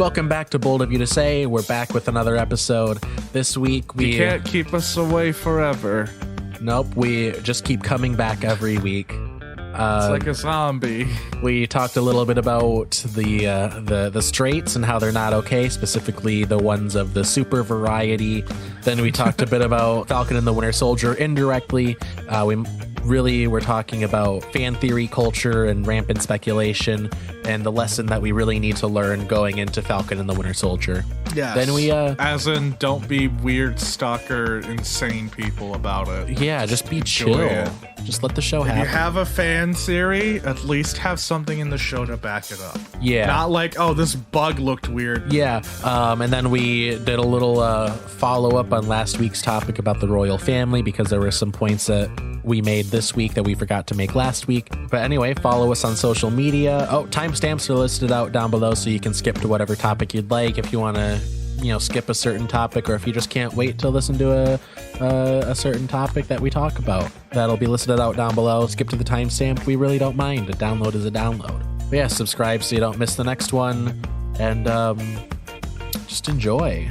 Welcome back to Bold of You to Say. We're back with another episode. This week You can't keep us away forever. Nope, we just keep coming back every week. It's like a zombie. We talked a little bit about the straights and how they're not okay, specifically the ones of the super variety. Then we talked a bit about Falcon and the Winter Soldier indirectly. We're talking about fan theory culture and rampant speculation and the lesson that we really need to learn going into Falcon and the Winter Soldier. Yes. Then we as in, don't be weird stalker insane people about it. Yeah, just be chill. Just let the show happen. If you have a fan theory, at least have something in the show to back it up. Yeah. Not like, oh, this bug looked weird. Yeah. And then we did a little follow-up on last week's topic about the royal family because there were some points that we made this week that we forgot to make last week. But anyway, follow us on social media. Oh, timestamps are listed out down below so you can skip to whatever topic you'd like if you want to, skip a certain topic, or if you just can't wait to listen to a certain topic that we talk about. That'll be listed out down below. Skip to the timestamp. We really don't mind. A download is a download. But yeah, subscribe so you don't miss the next one. And just enjoy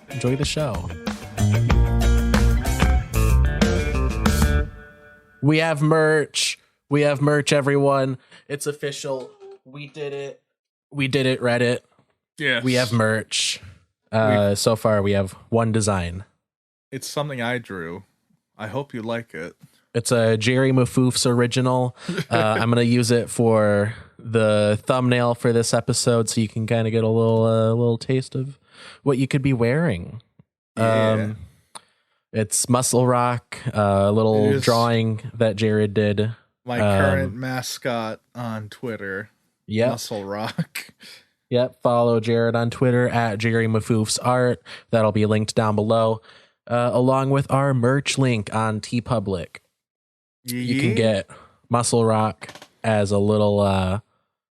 the show. We have merch. Everyone. It's official. We did it, Reddit. Yes. We have merch. So far, we have one design. It's something I drew. I hope you like it. It's a Jerry Mafoof's original. I'm going to use it for the thumbnail for this episode so you can kind of get a little taste of what you could be wearing. Yeah. It's Muscle Rock, a little drawing that Jared did. My current mascot on Twitter. Yep. Muscle Rock. Yep. Follow Jared on Twitter at Jerry Mafoof's Art. That'll be linked down below, along with our merch link on TeePublic. You can get Muscle Rock as a little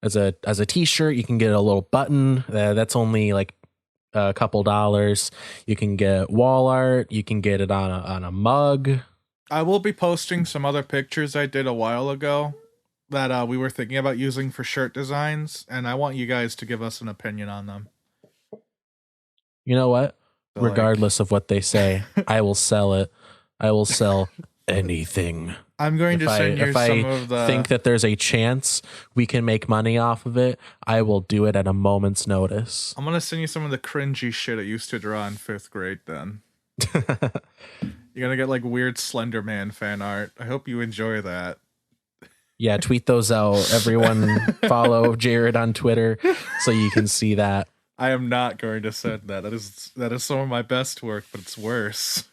as a t-shirt. You can get a little button that's only like a couple dollars. You can get wall art. You can get it on a mug. I will be posting some other pictures I did a while ago that we were thinking about using for shirt designs, and I want you guys to give us an opinion on them. You know what? So, regardless of what they say, I will sell it. I will sell anything. I'm going to send you some of the... If I think that there's a chance we can make money off of it, I will do it at a moment's notice. I'm going to send you some of the cringy shit I used to draw in 5th grade then. You're going to get like weird Slender Man fan art. I hope you enjoy that. Yeah, tweet those out. Everyone follow Jared on Twitter so you can see that. I am not going to send that. That is some of my best work, but it's worse.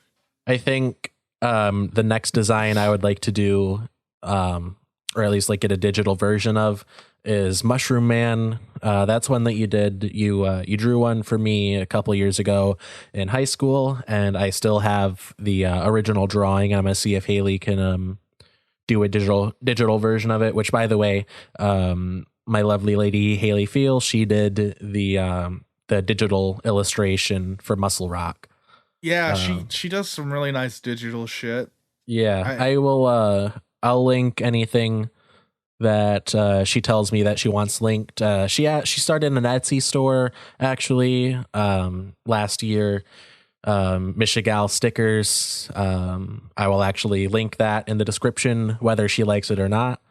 I think the next design I would like to do, or at least like get a digital version of, is Mushroom Man. That's one that you did. You drew one for me a couple years ago in high school, and I still have the original drawing. I'm gonna see if Haley can do a digital version of it. Which, by the way, my lovely lady Haley Feel, she did the digital illustration for Muscle Rock. Yeah, she does some really nice digital shit. Yeah, I will. I'll link anything that she tells me that she wants linked. She started an Etsy store actually last year. Michigal stickers. I will actually link that in the description, whether she likes it or not.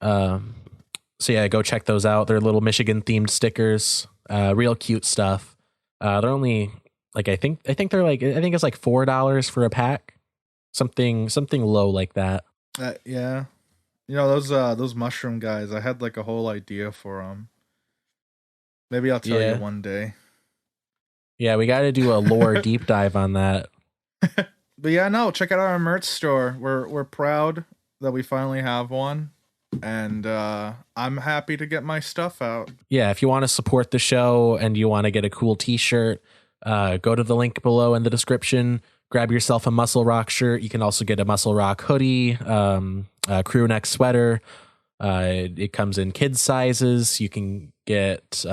So yeah, go check those out. They're little Michigan themed stickers. Real cute stuff. They're only like I think it's like $4 for a pack. Something low like that. Yeah. You know, those mushroom guys, I had like a whole idea for them. Maybe I'll tell you one day. Yeah, we got to do a lore deep dive on that. But yeah, no, check out our merch store. We're proud that we finally have one, and I'm happy to get my stuff out. Yeah, if you want to support the show and you want to get a cool t-shirt, go to the link below in the description. Grab yourself a Muscle Rock shirt. You can also get a Muscle Rock hoodie, a crew neck sweater. It comes in kids sizes. You can get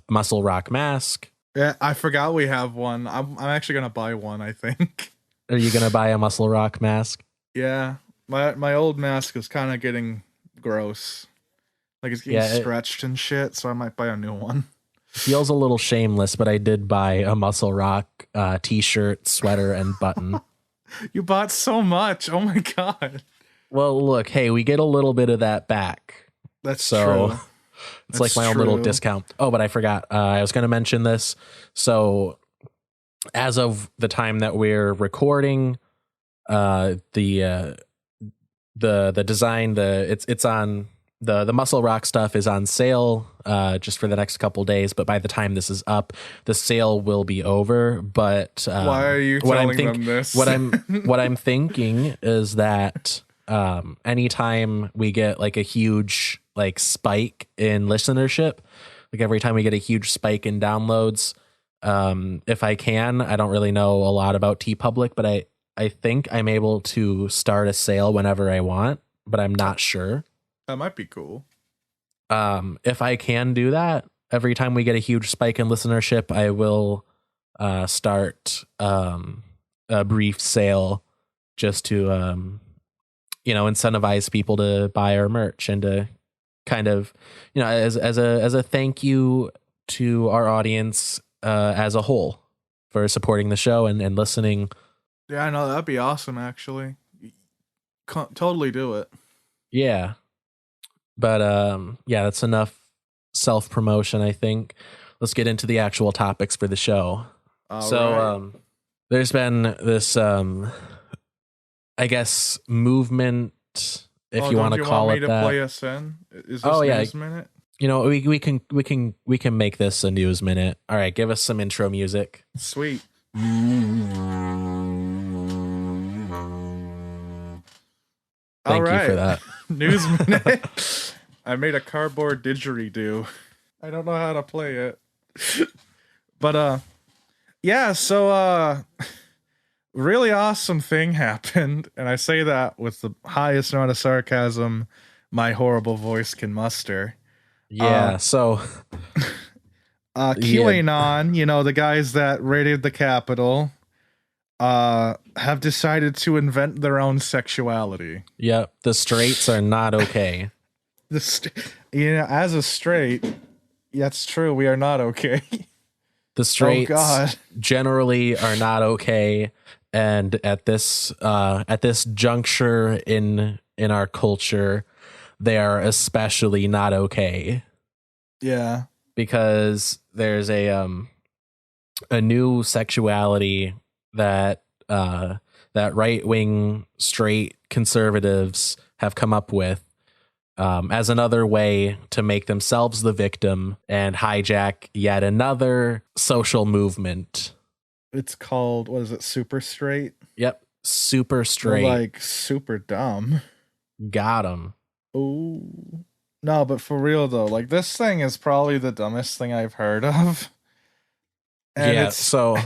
Muscle Rock mask. Yeah, I forgot we have one. I'm actually gonna buy one, I think. Are you gonna buy a Muscle Rock mask? Yeah, my old mask is kind of getting gross. Like it's getting stretched and shit, so I might buy a new one. Feels a little shameless, but I did buy a Muscle Rock t-shirt, sweater, and button. You bought so much. Oh my God. Well, look, hey, we get a little bit of that back. That's so true. It's like my own little discount. Oh, but I forgot. I was going to mention this. So as of the time that we're recording, the design, it's on the Muscle Rock stuff is on sale just for the next couple days. But by the time this is up, the sale will be over. But why are you telling them this? What I'm thinking is that anytime we get like a huge like spike in listenership, like every time we get a huge spike in downloads, if I can, I don't really know a lot about TeePublic, but I think I'm able to start a sale whenever I want, but I'm not sure. That might be cool. If I can do that, every time we get a huge spike in listenership, I will start a brief sale just to incentivize people to buy our merch and to kind of, as a thank you to our audience as a whole for supporting the show and listening. Yeah, I know, that'd be awesome, actually. Totally do it. Yeah. But yeah, that's enough self-promotion, I think. Let's get into the actual topics for the show. Right. There's been this I guess movement, if you want to call it that. Want me to play us in? Is this news minute? We can make this a news minute. All right, give us some intro music. Sweet. Thank you for that. News minute. I made a cardboard didgeridoo. I don't know how to play it. But yeah, so really awesome thing happened, and I say that with the highest amount of sarcasm my horrible voice can muster. Yeah, so QAnon, the guys that raided the Capitol, have decided to invent their own sexuality. Yep, the straights are not okay. As a straight, that's true. We are not okay. The straights generally are not okay, and at this juncture in our culture, they are especially not okay. Yeah, because there's a new sexuality that right-wing straight conservatives have come up with as another way to make themselves the victim and hijack yet another social movement. It's called, what is it, super straight? Yep, super straight. Like super dumb. Got 'em. Oh. No, but for real though, like this thing is probably the dumbest thing I've heard of. And yeah, so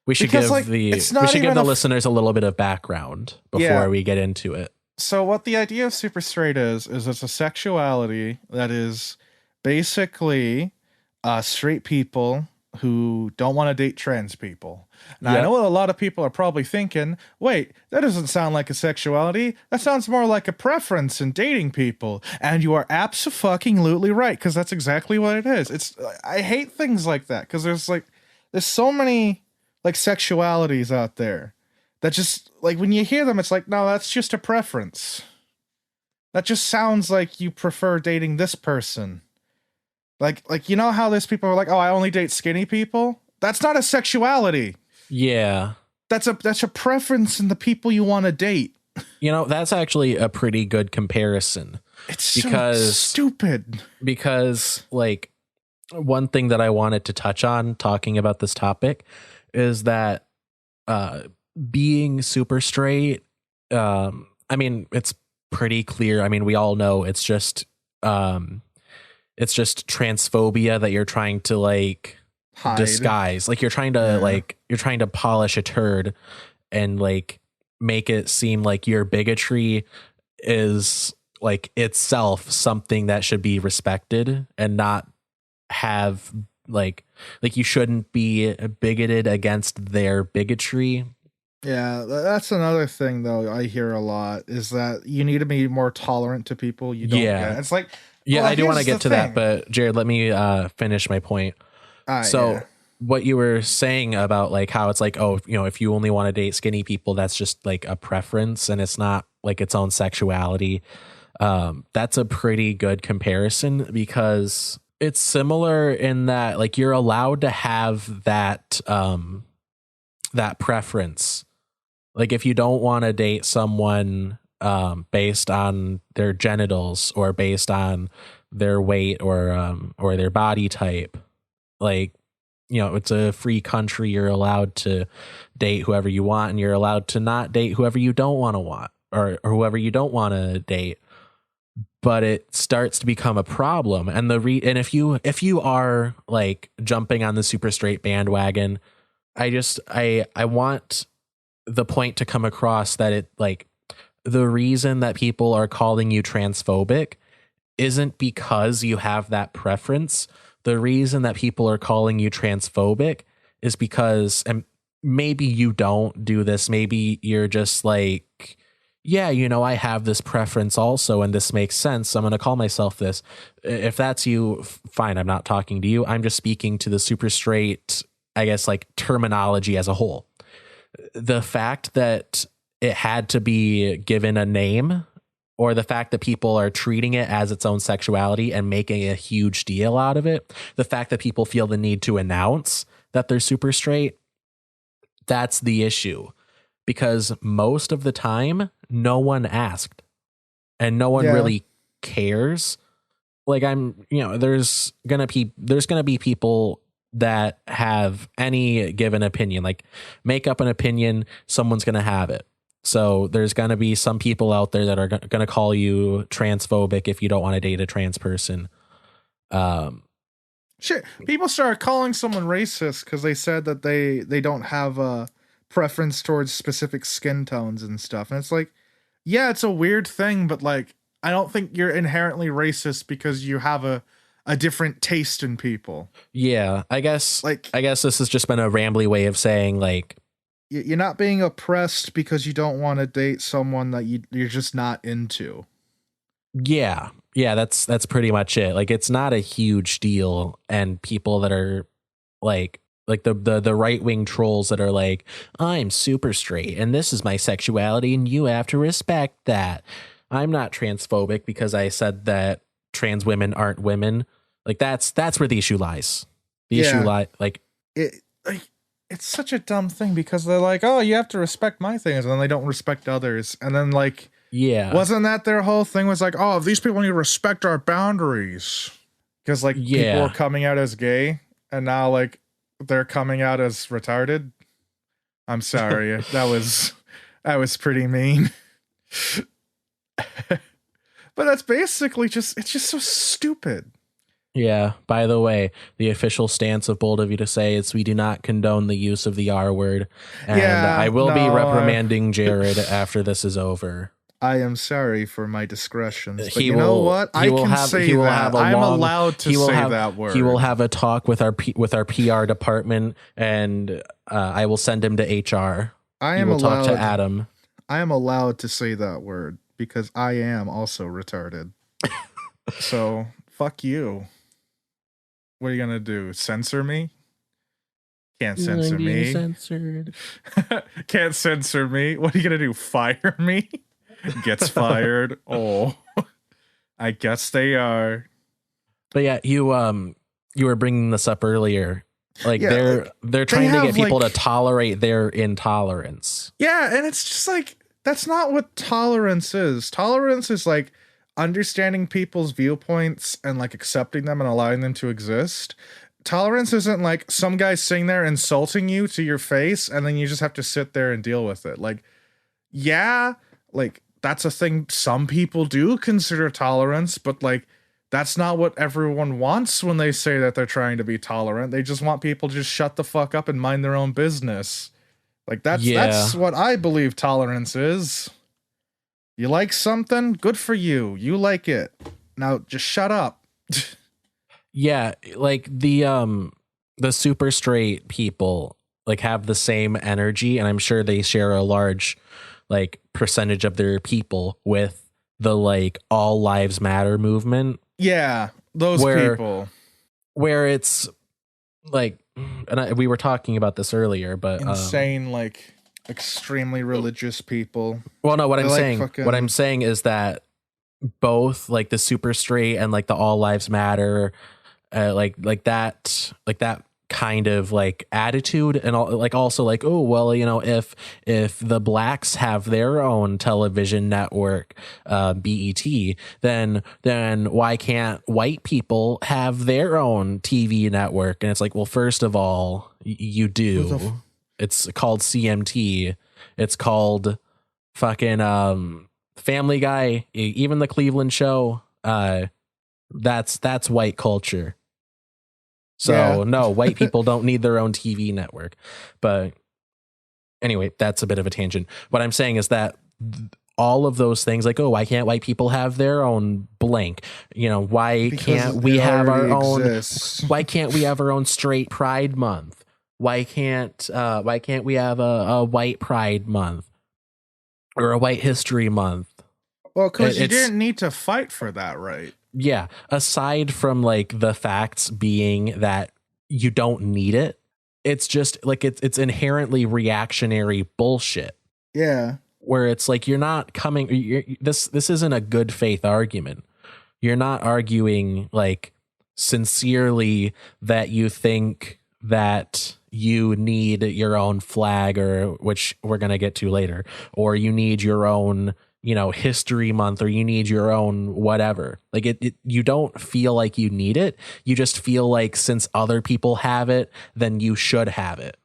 we should give the listeners a little bit of background before we get into it. So what the idea of super straight is it's a sexuality that is basically straight people who don't want to date trans people. Now, I know what a lot of people are probably thinking, wait, that doesn't sound like a sexuality. That sounds more like a preference in dating people. And you are abso-fucking-lutely right, because that's exactly what it is. I hate things like that, because there's so many like sexualities out there that just, like, when you hear them, it's like, no, that's just a preference. That just sounds like you prefer dating this person. Like you know how there's people who are like, oh, I only date skinny people? That's not a sexuality. Yeah. That's a preference in the people you want to date. That's actually a pretty good comparison. It's so stupid. Because, like, one thing that I wanted to touch on talking about this topic is that being super straight, I mean, it's pretty clear. I mean, we all know it's just transphobia that you're trying to like hide. Disguise. Like you're trying to polish a turd and like make it seem like your bigotry is like itself something that should be respected and not have like you shouldn't be bigoted against their bigotry. Yeah, that's another thing though I hear a lot is that you need to be more tolerant to people you don't get. It's like Yeah, Well, I do want to here's get the to that, thing. but Jared, let me finish my point. So Yeah. what you were saying about like how it's like, oh, you know, if you only want to date skinny people, that's just like a preference and it's not like its own sexuality. That's a pretty good comparison because it's similar in that like you're allowed to have that that preference. Like if you don't want to date someone based on their genitals or based on their weight or their body type, like, you know, it's a free country. You're allowed to date whoever you want, and you're allowed to not date whoever you don't want to want or whoever you don't want to date. But it starts to become a problem. And and if you are like jumping on the super straight bandwagon, I want the point to come across that it like the reason that people are calling you transphobic isn't because you have that preference. The reason that people are calling you transphobic is because, and maybe you don't do this, maybe you're just like, yeah, you know, I have this preference also, and this makes sense. I'm going to call myself this. If that's you, fine. I'm not talking to you. I'm just speaking to the super straight, I guess, like terminology as a whole. The fact that it had to be given a name, or the fact that people are treating it as its own sexuality and making a huge deal out of it, the fact that people feel the need to announce that they're super straight, that's the issue. Because most of the time, no one asked and no one really cares. Like there's gonna be people that have any given opinion, like make up an opinion, someone's gonna have it. So there's going to be some people out there that are going to call you transphobic if you don't want to date a trans person. Shit, people started calling someone racist because they said that they don't have a preference towards specific skin tones and stuff. And it's like, yeah, it's a weird thing, but like, I don't think you're inherently racist because you have a different taste in people. Yeah, I guess this has just been a rambly way of saying like, you're not being oppressed because you don't want to date someone that you're just not into. Yeah, that's pretty much it. Like, it's not a huge deal, and people that are like the right wing trolls that are like, I'm super straight and this is my sexuality and you have to respect that. I'm not transphobic because I said that trans women aren't women. Like that's where the issue lies. It's such a dumb thing because they're like, oh, you have to respect my things, and then they don't respect others. And then like, yeah, wasn't that their whole thing was like, oh, these people need to respect our boundaries because like people were coming out as gay and now like they're coming out as retarded. I'm sorry. that was pretty mean. But that's basically it's just so stupid. Yeah, by the way, the official stance of Bold of You to say is we do not condone the use of the R word. And I will be reprimanding Jared after this is over. I am sorry for my discretions, but you know what? I can say that. I'm allowed to say that word. He will have a talk with our PR department, and I will send him to HR. He will talk to Adam. I am allowed to say that word because I am also retarded. So, fuck you. What are you gonna do? Censor me? Can't censor me. Censored. Can't censor me. What are you gonna do? Fire me? Gets fired. Oh, I guess they are. But yeah, you were bringing this up earlier. Like they're trying to get people to tolerate their intolerance. Yeah, and it's just like that's not what tolerance is. Tolerance is like understanding people's viewpoints and like accepting them and allowing them to exist. Tolerance isn't like some guy sitting there insulting you to your face and then you just have to sit there and deal with it. Like, yeah, like that's a thing some people do consider tolerance, but like that's not what everyone wants when they say that they're trying to be tolerant. They just want people to just shut the fuck up and mind their own business. Like that's what I believe tolerance is. You like something? Good for you. You like it. Now just shut up. Yeah, like the super straight people like have the same energy, and I'm sure they share a large like percentage of their people with the like all lives matter movement. Yeah, those people. Where it's like, and we were talking about this earlier, but insane, like extremely religious people. Well, no, what I'm saying is that both like the super straight and like the all lives matter, like that kind of like attitude, and all, like also like, oh well, you know, if the blacks have their own television network, BET, then why can't white people have their own TV network? And it's like, well, first of all, you do. It's called CMT. It's called fucking Family Guy. Even the Cleveland Show. That's white culture. So no, white people don't need their own TV network. But anyway, that's a bit of a tangent. What I'm saying is that all of those things, like, oh, why can't white people have their own blank? You know, why can't we have our own? Why can't we have our own straight Pride Month? Why can't we have a white Pride Month or a white History Month? Well, because you didn't need to fight for that, right? Yeah, aside from like the facts being that you don't need it, it's just like it's inherently reactionary bullshit. Yeah, where it's like you're not coming. This isn't a good faith argument. You're not arguing like sincerely that you think that you need your own flag, or which we're gonna get to later, or you need your own, you know, History Month, or you need your own whatever. Like you don't feel like you need it. You just feel like since other people have it, then you should have it.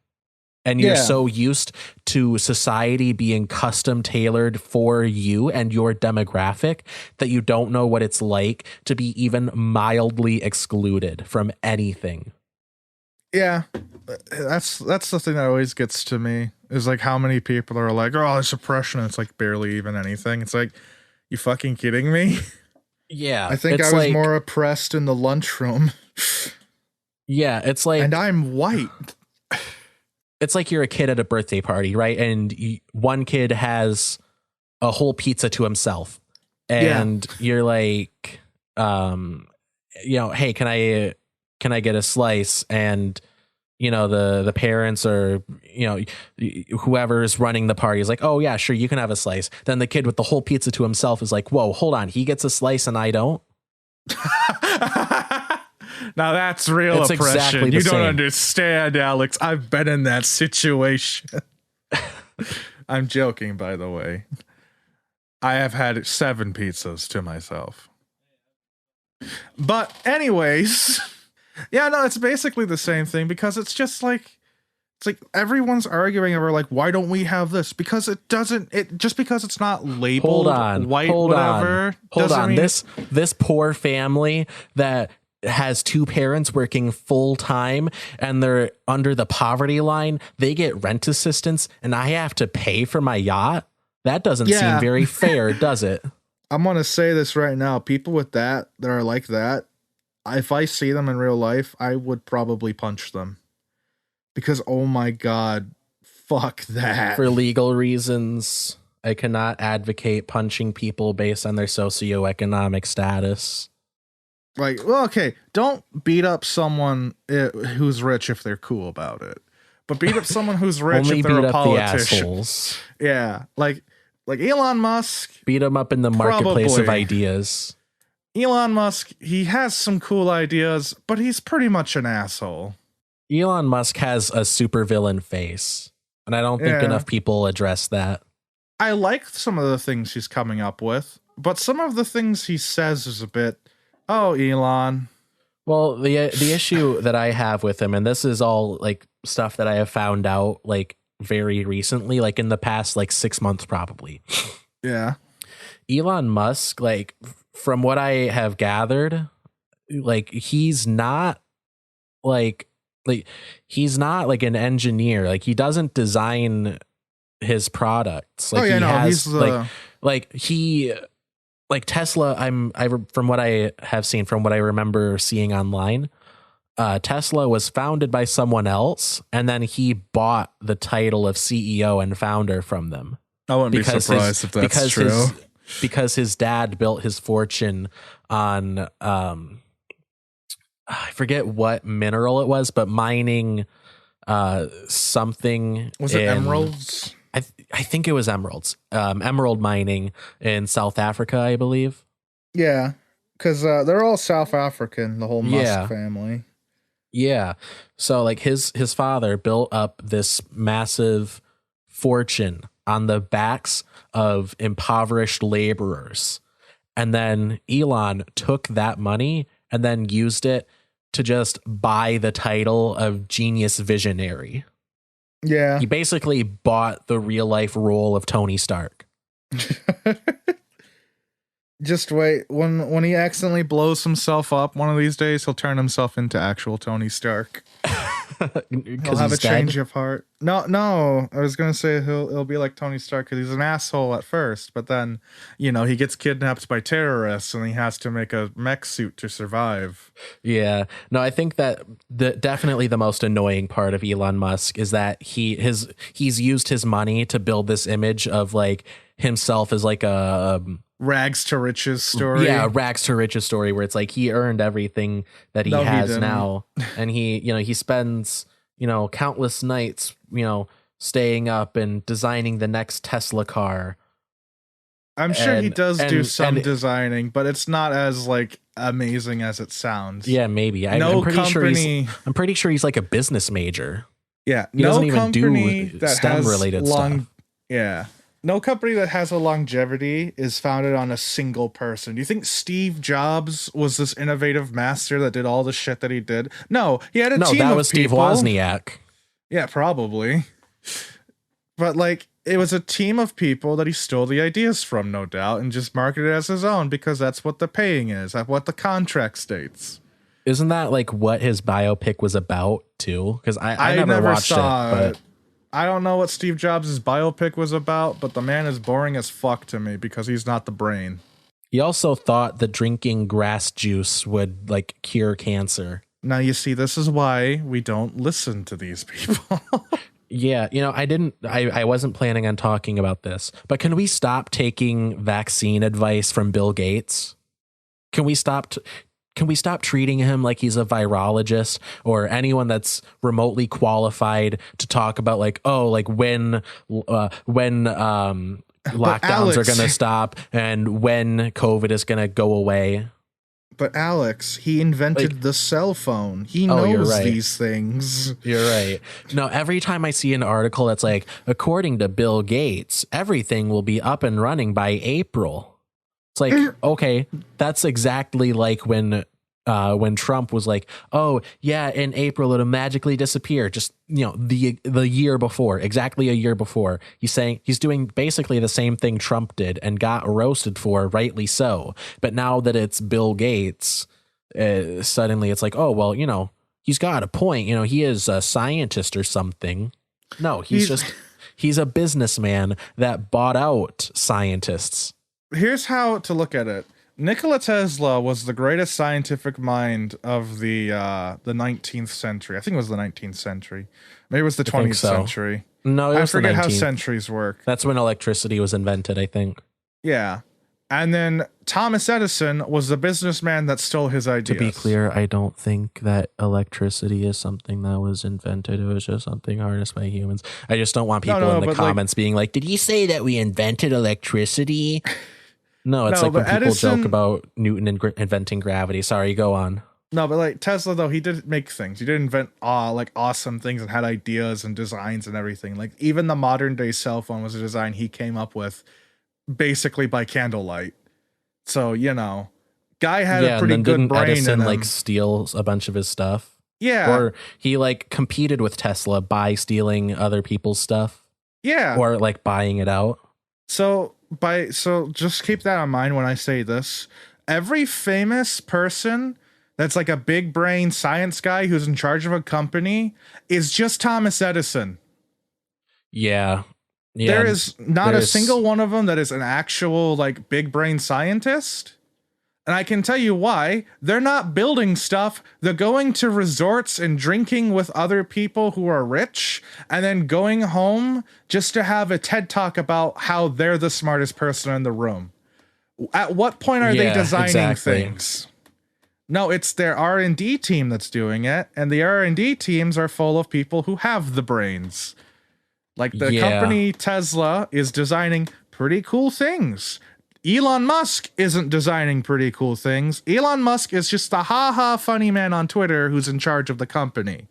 And you're so used to society being custom tailored for you and your demographic that you don't know what it's like to be even mildly excluded from anything. Yeah, that's the thing that always gets to me, is like how many people are like, oh, there's oppression, and it's like barely even anything. It's like, you fucking kidding me? Yeah, I think I was more oppressed in the lunchroom. Yeah, it's like, and I'm white. It's like you're a kid at a birthday party, right? And one kid has a whole pizza to himself, and you're like, you know, hey, can I get a slice? And you know, the parents, or you know, whoever's running the party is like, oh yeah, sure, you can have a slice. Then the kid with the whole pizza to himself is like, whoa, hold on, he gets a slice and I don't. Now that's real it's oppression. Exactly you don't same. Understand, Alex. I've been in that situation. I'm joking, by the way. I have had 7 pizzas to myself. But anyways, yeah, no, it's basically the same thing, because it's just like, it's like everyone's arguing over like, why don't we have this? Because it doesn't, just because it's not labeled white, whatever. Hold on. This poor family that has 2 parents working full time and they're under the poverty line, they get rent assistance and I have to pay for my yacht. That doesn't seem very fair, does it? I'm going to say this right now. People with that are like that, if I see them in real life, I would probably punch them. Because, oh my God, fuck that. For legal reasons, I cannot advocate punching people based on their socioeconomic status. Like, well, okay, don't beat up someone who's rich if they're cool about it. But beat up someone who's rich Only if they're beat a up politician. the assholes. Yeah, like Elon Musk. Beat him up in the marketplace of ideas. Elon Musk, he has some cool ideas, but he's pretty much an asshole. Elon Musk has a supervillain face, and I don't think enough people address that. I like some of the things he's coming up with, but some of the things he says is a bit, oh, Elon. Well, the issue that I have with him, and this is all like stuff that I have found out like very recently, like in the past like 6 months probably. Yeah. Elon Musk, like from what I have gathered, like he's not like he's not like an engineer. Like he doesn't design his products. Like he's like Tesla. From what I have seen, from what I remember seeing online, Tesla was founded by someone else, and then he bought the title of CEO and founder from them. I wouldn't be surprised if that's true. because his dad built his fortune on I forget what mineral it was, but mining something. Was it emeralds? I think it was emeralds. Emerald mining in South Africa, I believe. Yeah, because they're all South African, the whole Musk family. Yeah. So like his father built up this massive fortune on the backs of impoverished laborers. And then Elon took that money and then used it to just buy the title of genius visionary. Yeah. He basically bought the real life role of Tony Stark. Just wait. When he accidentally blows himself up one of these days, he'll turn himself into actual Tony Stark. He'll have a change of heart. No. I was gonna say he'll be like Tony Stark because he's an asshole at first, but then he gets kidnapped by terrorists and he has to make a mech suit to survive. Yeah. No, I think that definitely the most annoying part of Elon Musk is that he's used his money to build this image of like himself as like a rags to riches story. Yeah, rags to riches story where it's like he earned everything that he has now, and he spends countless nights staying up and designing the next Tesla car. I'm sure he does do some designing, but it's not as like amazing as it sounds. Yeah, maybe. I'm pretty sure he's like a business major. Yeah, he doesn't even do STEM related stuff. Yeah. No company that has a longevity is founded on a single person. Do you think Steve Jobs was this innovative master that did all the shit that he did? No, he had a team of people. No, that was Steve Wozniak. Yeah, probably. But like, it was a team of people that he stole the ideas from, no doubt, and just marketed it as his own because that's what the paying is, that's what the contract states. Isn't that like what his biopic was about too? Because I never watched saw it. But I don't know what Steve Jobs' biopic was about, but the man is boring as fuck to me because he's not the brain. He also thought that drinking grass juice would like cure cancer. Now you see, this is why we don't listen to these people. Yeah, I wasn't planning on talking about this, but can we stop taking vaccine advice from Bill Gates? Can we stop treating him like he's a virologist or anyone that's remotely qualified to talk about like, when lockdowns are going to stop and when COVID is going to go away? But Alex, he invented the cell phone. He knows these things. You're right. No, every time I see an article that's like, according to Bill Gates, everything will be up and running by April. It's like, okay, that's exactly like when Trump was like, oh yeah, in April it'll magically disappear. Just the year before, exactly a year before. He's saying he's doing basically the same thing Trump did and got roasted for, rightly so. But now that it's Bill Gates, suddenly it's like, oh well, he's got a point. He is a scientist or something. No, he's a businessman that bought out scientists. Here's how to look at it. Nikola Tesla was the greatest scientific mind of the 19th century. I think it was the 19th century. Maybe it was the 20th century. No, I forget how centuries work. That's when electricity was invented, I think. Yeah. And then Thomas Edison was the businessman that stole his ideas. To be clear, I don't think that electricity is something that was invented. It was just something harnessed by humans. I just don't want people in the comments being like, did you say that we invented electricity? No, it's like when people joke about Newton inventing gravity. Sorry, go on. No, but like Tesla, though, he did make things. He did invent like awesome things and had ideas and designs and everything. Like even the modern day cell phone was a design he came up with basically by candlelight. So, guy had a pretty good brain. Edison like steal a bunch of his stuff? Yeah. Or he like competed with Tesla by stealing other people's stuff? Yeah. Or like buying it out? So just keep that in mind when I say this. Every famous person that's like a big brain science guy who's in charge of a company is just Thomas Edison. Yeah. There is not a single one of them that is an actual like big brain scientist. And I can tell you why. They're not building stuff. They're going to resorts and drinking with other people who are rich and then going home just to have a TED talk about how they're the smartest person in the room. At what point are they designing exactly. things? No, it's their R&D team that's doing it, and the R&D teams are full of people who have the brains. Like the company Tesla is designing pretty cool things. Elon Musk isn't designing pretty cool things. Elon Musk is just the ha-ha funny man on Twitter who's in charge of the company.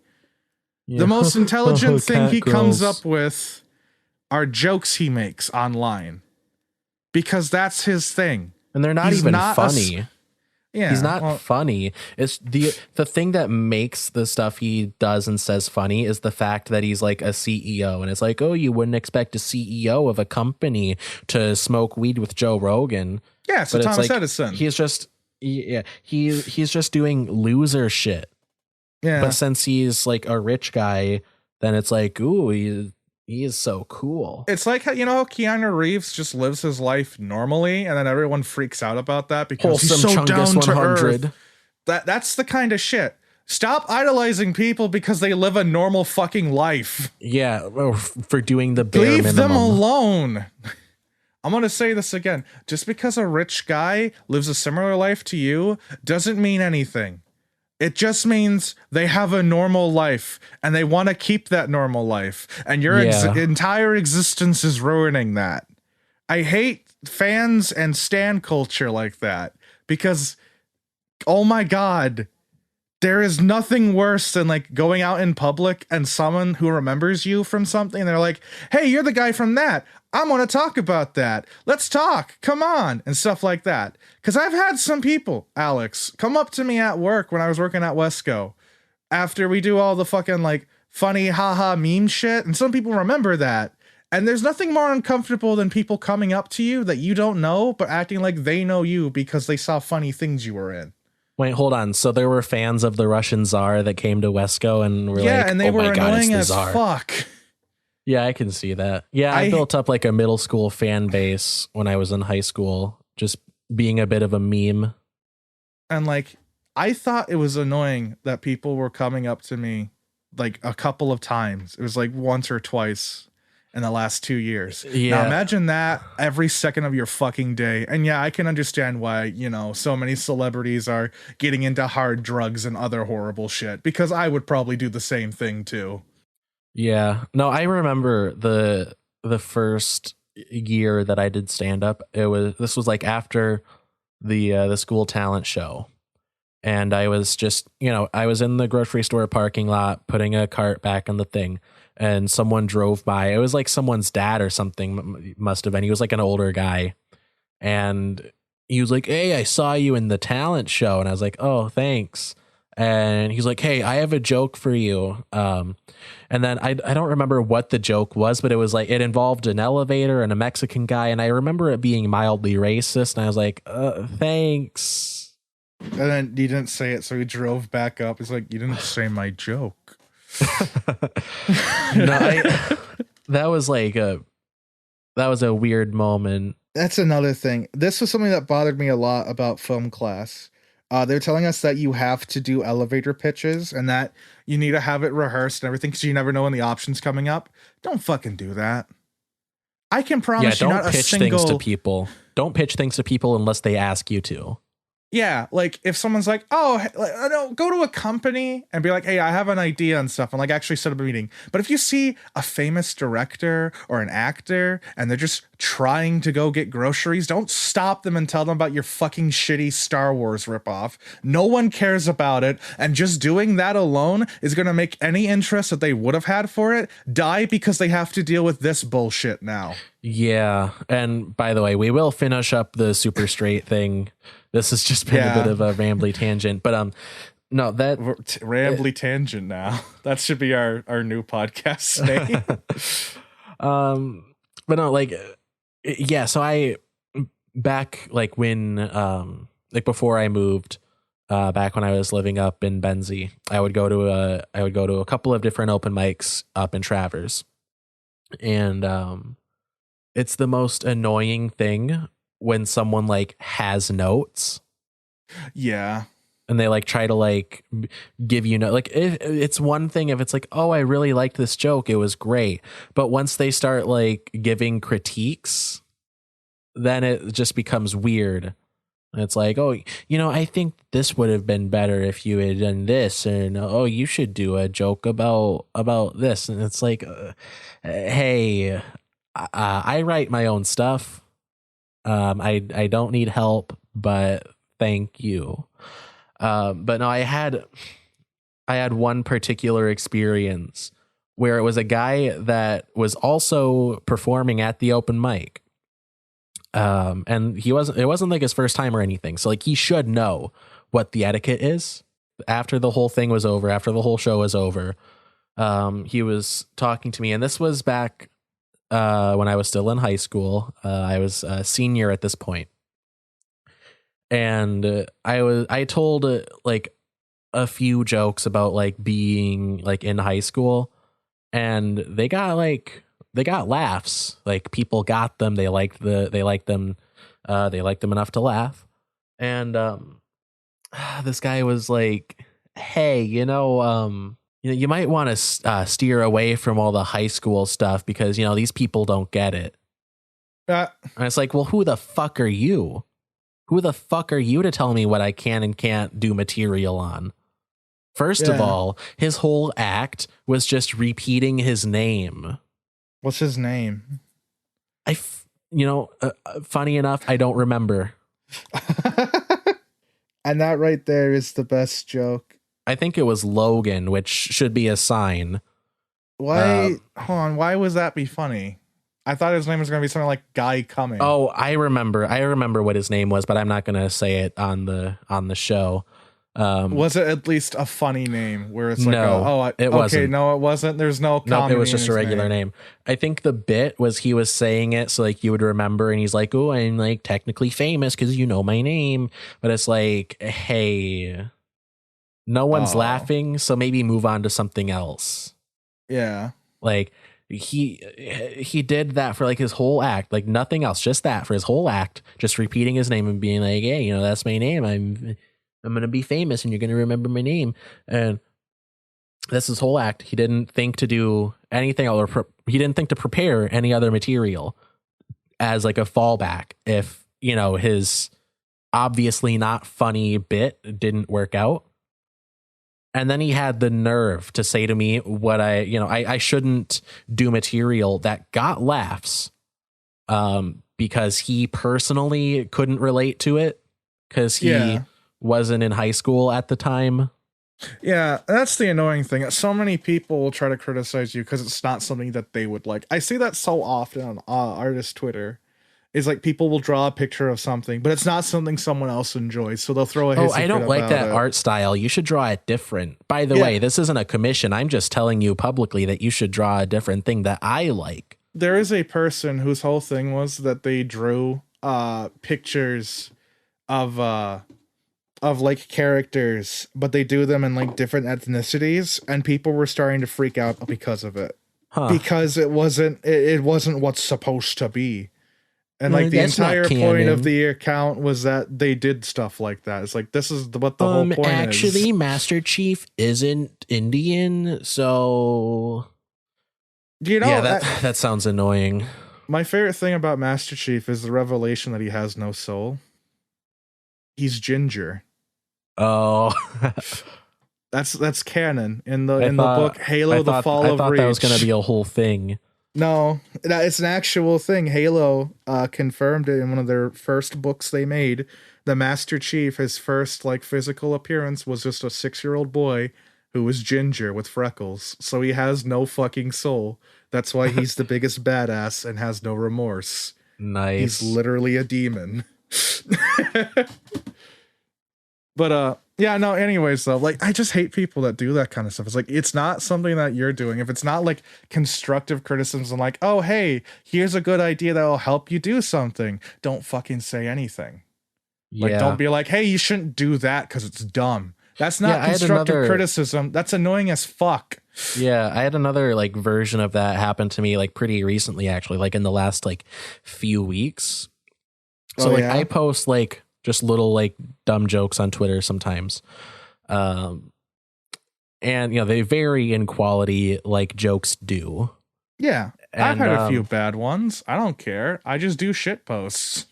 The most intelligent thing he comes up with are jokes he makes online. Because that's his thing. And they're not even funny. He's not funny. It's the thing that makes the stuff he does and says funny is the fact that he's like a CEO, and it's like, oh, you wouldn't expect a CEO of a company to smoke weed with Joe Rogan. Yeah, so Thomas Edison. He's just he's just doing loser shit. Yeah. But since he's like a rich guy, then it's like, ooh, he is so cool. It's like how, how Keanu Reeves just lives his life normally, and then everyone freaks out about that because he's so down to earth. That's the kind of shit. Stop idolizing people because they live a normal fucking life. Yeah, or for doing the bare minimum. Leave them alone. I'm going to say this again. Just because a rich guy lives a similar life to you doesn't mean anything. It just means they have a normal life and they want to keep that normal life. And your entire existence is ruining that. I hate fans and stan culture like that because, oh my God, there is nothing worse than like going out in public and someone who remembers you from something. They're like, hey, you're the guy from that. I want to talk about that. Let's talk. Come on. And stuff like that. Because I've had some people, Alex, come up to me at work when I was working at Wesco after we do all the fucking like funny haha meme shit. And some people remember that. And there's nothing more uncomfortable than people coming up to you that you don't know, but acting like they know you because they saw funny things you were in. Wait, hold on. So there were fans of the Russian Tsar that came to Wesco and were like, and they were annoying as fuck. Yeah, I can see that. Yeah, I built up like a middle school fan base when I was in high school, just being a bit of a meme. And like, I thought it was annoying that people were coming up to me like a couple of times. It was like once or twice in the last 2 years. Yeah. Now imagine that every second of your fucking day. And yeah, I can understand why, so many celebrities are getting into hard drugs and other horrible shit, because I would probably do the same thing too. Yeah, no, I remember the first year that I did stand up. This was like after the school talent show, and I was just I was in the grocery store parking lot putting a cart back on the thing, and someone drove by. It was like someone's dad or something, must have been. He was like an older guy, and he was like, "Hey, I saw you in the talent show," and I was like, "Oh, thanks." And he's like, hey, I have a joke for you. And then I don't remember what the joke was, but it was like, it involved an elevator and a Mexican guy. And I remember it being mildly racist. And I was like, thanks. And then he didn't say it. So he drove back up. He's like, you didn't say my joke. That was a weird moment. That's another thing. This was something that bothered me a lot about film class. They're telling us that you have to do elevator pitches and that you need to have it rehearsed and everything because you never know when the option's coming up. Don't fucking do that. I can promise you not a single... things to people. Don't pitch things to people unless they ask you to. Yeah, like if someone's like, oh, no, go to a company and be like, hey, I have an idea and stuff, and like actually set up a meeting. But if you see a famous director or an actor and they're just trying to go get groceries, don't stop them and tell them about your fucking shitty Star Wars ripoff. No one cares about it, and just doing that alone is going to make any interest that they would have had for it die because they have to deal with this bullshit now. Yeah, and by the way, we will finish up the super straight thing. This has just been a bit of a rambly tangent, but no, that rambly tangent now. That should be our new podcast name. But no, like, yeah. So I back like when like before I moved, back when I was living up in Benzie, I would go to a couple of different open mics up in Travers, and it's the most annoying thing when someone like has notes. Yeah. And they like try to like give you like it's one thing if it's like, oh, I really liked this joke, it was great. But once they start like giving critiques, then it just becomes weird. And it's like, oh, I think this would have been better if you had done this, and oh, you should do a joke about this. And it's like, hey, I write my own stuff. I don't need help, but thank you. But no, I had one particular experience where it was a guy that was also performing at the open mic. And it wasn't like his first time or anything. So like he should know what the etiquette is. After the whole thing was over, after the whole show was over, he was talking to me, and this was back when I was still in high school. I was a senior at this point. And I told like a few jokes about like being like in high school, and they got laughs. Like people got them. They liked them enough to laugh. And this guy was like, hey, you might want to steer away from all the high school stuff because these people don't get it. And it's like, well, who the fuck are you? Who the fuck are you to tell me what I can and can't do material on? First of all, his whole act was just repeating his name. What's his name? Funny enough, I don't remember. And that right there is the best joke. I think it was Logan, which should be a sign. Why? Hold on. Why was that be funny? I thought his name was going to be something like Guy Cumming. Oh, I remember what his name was, but I'm not going to say it on the show. Was it at least a funny name where it's like, it wasn't. Okay, no, it wasn't. There's no comedy. No, it was just a regular name. I think the bit was he was saying it so like you would remember, and he's like, oh, I'm like technically famous because you know my name. But it's like, hey, no one's laughing, so maybe move on to something else. Yeah. Like he did that for like his whole act, like nothing else, just that for his whole act, just repeating his name and being like, hey, that's my name. I'm going to be famous and you're going to remember my name. And that's his whole act. He didn't think to do anything or he didn't think to prepare any other material as like a fallback if, his obviously not funny bit didn't work out. And then he had the nerve to say to me what I shouldn't do material that got laughs because he personally couldn't relate to it because he wasn't in high school at the time. Yeah, that's the annoying thing. So many people will try to criticize you because it's not something that they would like. I see that so often on artist Twitter. Is like people will draw a picture of something, but it's not something someone else enjoys, so they'll throw a hissy fit. I don't like that art style. You should draw it different. By the way, this isn't a commission. I'm just telling you publicly that you should draw a different thing that I like. There is a person whose whole thing was that they drew pictures of like characters, but they do them in like different ethnicities, and people were starting to freak out because of it. Because it wasn't what's supposed to be. And like the entire point of the account was that they did stuff like that. It's like, this is what the whole point is. Actually, Master Chief isn't Indian, so that sounds annoying. My favorite thing about Master Chief is the revelation that he has no soul. He's ginger. Oh. That's canon in the book Halo: The Fall of Reach. I thought that was going to be a whole thing. No, it's an actual thing. Halo confirmed it in one of their first books they made. The Master Chief, his first like physical appearance was just a 6-year-old boy who was ginger with freckles. So he has no fucking soul. That's why he's the biggest badass and has no remorse. Nice. He's literally a demon. But anyways though, like I just hate people that do that kind of stuff. It's like, it's not something that you're doing. If it's not like constructive criticism, like, oh hey, here's a good idea that will help you do something, don't fucking say anything. Like, don't be like, hey, you shouldn't do that because it's dumb. That's not constructive criticism. That's annoying as fuck. Yeah, I had another like version of that happen to me like pretty recently, actually, like in the last like few weeks. So I post like just little like dumb jokes on Twitter sometimes. And they vary in quality like jokes do. Yeah. I've And had a few bad ones. I don't care. I just do shit posts.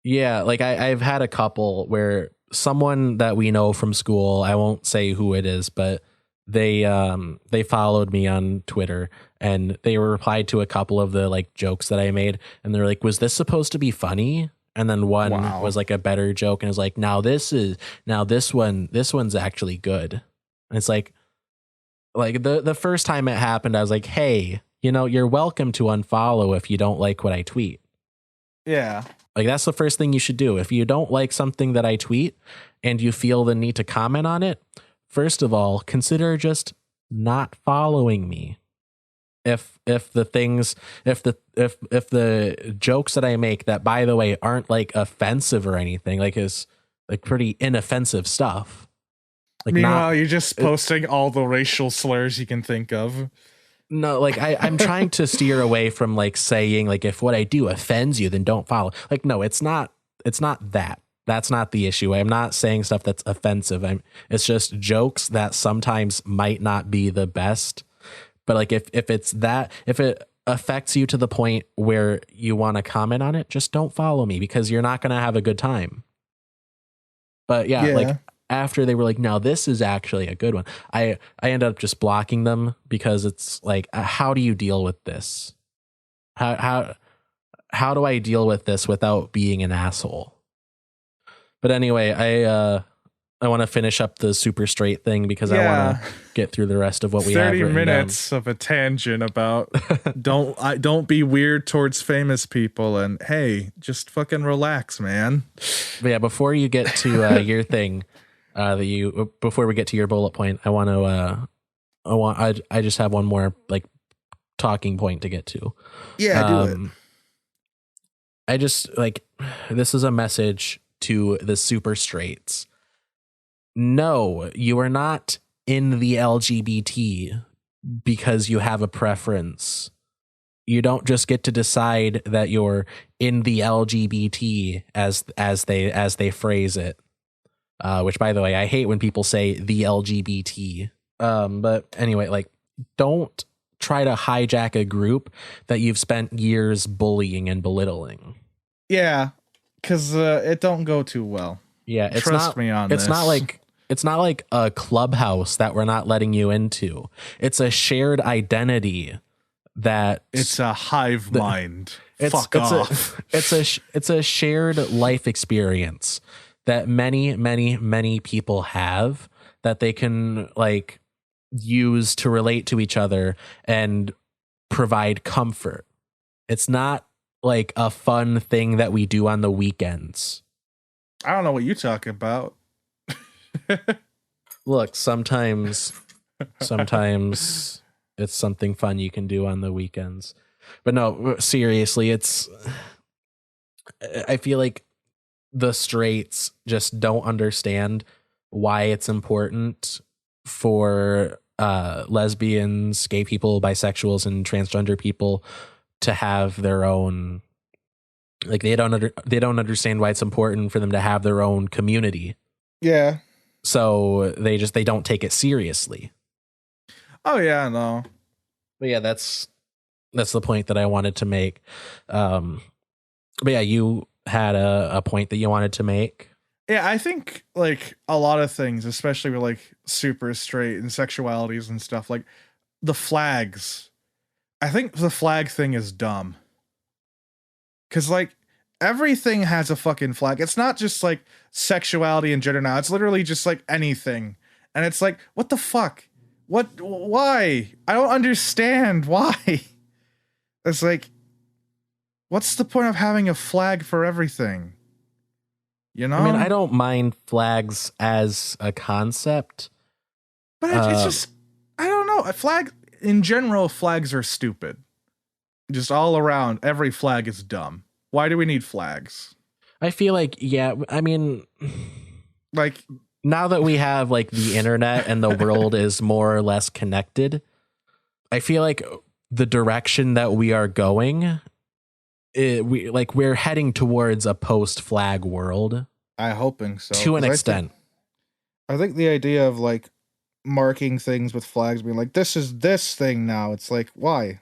yeah, like I've had a couple where someone that we know from school, I won't say who it is, but they followed me on Twitter and they replied to a couple of the like jokes that I made, and they're like, was this supposed to be funny? And then one was like a better joke and it was like, this one's actually good. And it's like the first time it happened, I was like, hey, you're welcome to unfollow if you don't like what I tweet. Yeah. Like, that's the first thing you should do. If you don't like something that I tweet and you feel the need to comment on it, first of all, consider just not following me. If the jokes that I make that, by the way, aren't like offensive or anything, like is like pretty inoffensive stuff. Like, meanwhile, you're just posting all the racial slurs you can think of. No, like I'm trying to steer away from like saying like, if what I do offends you, then don't follow. Like, no, it's not that. That's not the issue. I'm not saying stuff that's offensive. It's just jokes that sometimes might not be the best. But like if it affects you to the point where you want to comment on it, just don't follow me, because you're not going to have a good time. But yeah, like after they were like, no, this is actually a good one, I ended up just blocking them, because it's like, how do you deal with this? How do I deal with this without being an asshole? But anyway, I want to finish up the super straight thing, because I want to get through the rest of what we have. 30 minutes of a tangent about don't be weird towards famous people, and hey, just fucking relax, man. But yeah, before you get to your thing, before we get to your bullet point, I just have one more like talking point to get to. Yeah, do it. I just like, this is a message to the super straights. No, you are not in the LGBT because you have a preference. You don't just get to decide that you're in the LGBT as they phrase it. Which, by the way, I hate when people say the LGBT. But anyway, like, don't try to hijack a group that you've spent years bullying and belittling. Yeah, because it don't go too well. Yeah, Trust me on this. It's not like a clubhouse that we're not letting you into. It's a shared identity that it's a hive mind. Fuck off. It's a shared life experience that many people have, that they can like use to relate to each other and provide comfort. It's not like a fun thing that we do on the weekends. I don't know what you're talking about. Look, sometimes it's something fun you can do on the weekends. But no, seriously, I feel like the straights just don't understand why it's important for lesbians, gay people, bisexuals, and transgender people to have their own, like, they don't understand why it's important for them to have their own community. Yeah. So they don't take it seriously. Oh yeah, no. But yeah, that's the point that I wanted to make. But yeah, you had a point that you wanted to make. Yeah, I think like a lot of things, especially with like super straight and sexualities and stuff, like the flags. I think the flag thing is dumb. 'Cause like everything has a fucking flag. It's not just like sexuality and gender now. It's literally just like anything. And it's like, what the fuck? Why? I don't understand why. It's like, what's the point of having a flag for everything? You know? I mean, I don't mind flags as a concept. But it's just, I don't know. A flag, in general, flags are stupid. Just all around, every flag is dumb. Why do we need flags? I feel like, yeah, I mean, like, now that we have like the internet and the world is more or less connected, I feel like the direction that we are going, we're heading towards a post-flag world. I'm hoping so. To an extent. I think the idea of like marking things with flags, being like, this is this thing now. It's like, why?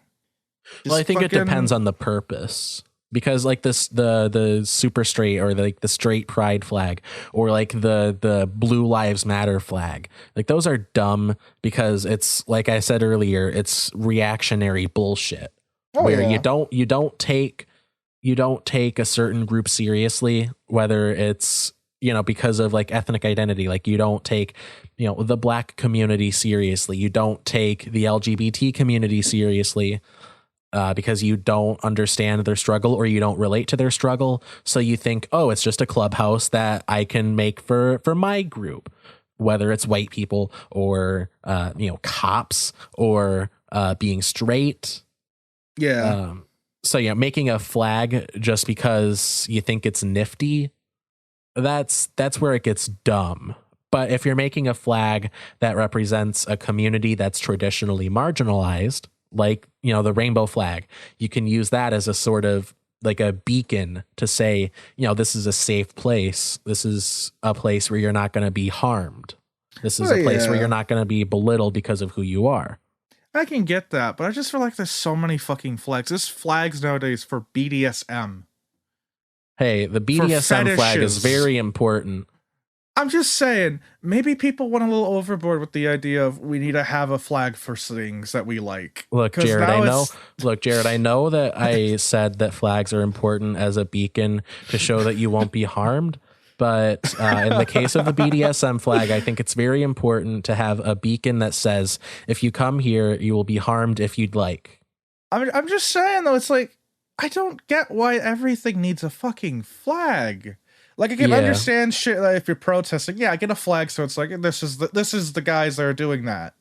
Well, I think it depends on the purpose. Because like the super straight or like the straight pride flag or like the Blue Lives Matter flag, like those are dumb because it's, like I said earlier, it's reactionary bullshit. Where you don't take a certain group seriously, whether it's, you know, because of like ethnic identity. Like you don't take, you know, the black community seriously. You don't take the LGBT community seriously. Because you don't understand their struggle or you don't relate to their struggle. So you think, oh, it's just a clubhouse that I can make for my group, whether it's white people or, you know, cops or being straight. Yeah. So, yeah, making a flag just because you think it's nifty, that's where it gets dumb. But if you're making a flag that represents a community that's traditionally marginalized, like, you know, the rainbow flag, you can use that as a sort of like a beacon to say, you know, this is a safe place. This is a place where you're not going to be harmed. This is a place where you're not going to be belittled because of who you are. I can get that, but I just feel like there's so many fucking flags. There's flags nowadays for BDSM. Hey, the BDSM flag is very important. I'm just saying, maybe people went a little overboard with the idea of we need to have a flag for things that we like. Look, Jared, I know that I said that flags are important as a beacon to show that you won't be harmed. But in the case of the BDSM flag, I think it's very important to have a beacon that says, if you come here, you will be harmed if you'd like. I'm just saying, though, it's like, I don't get why everything needs a fucking flag. Like, I can understand shit like if you're protesting. Yeah, I get a flag, so it's like this is the guys that are doing that.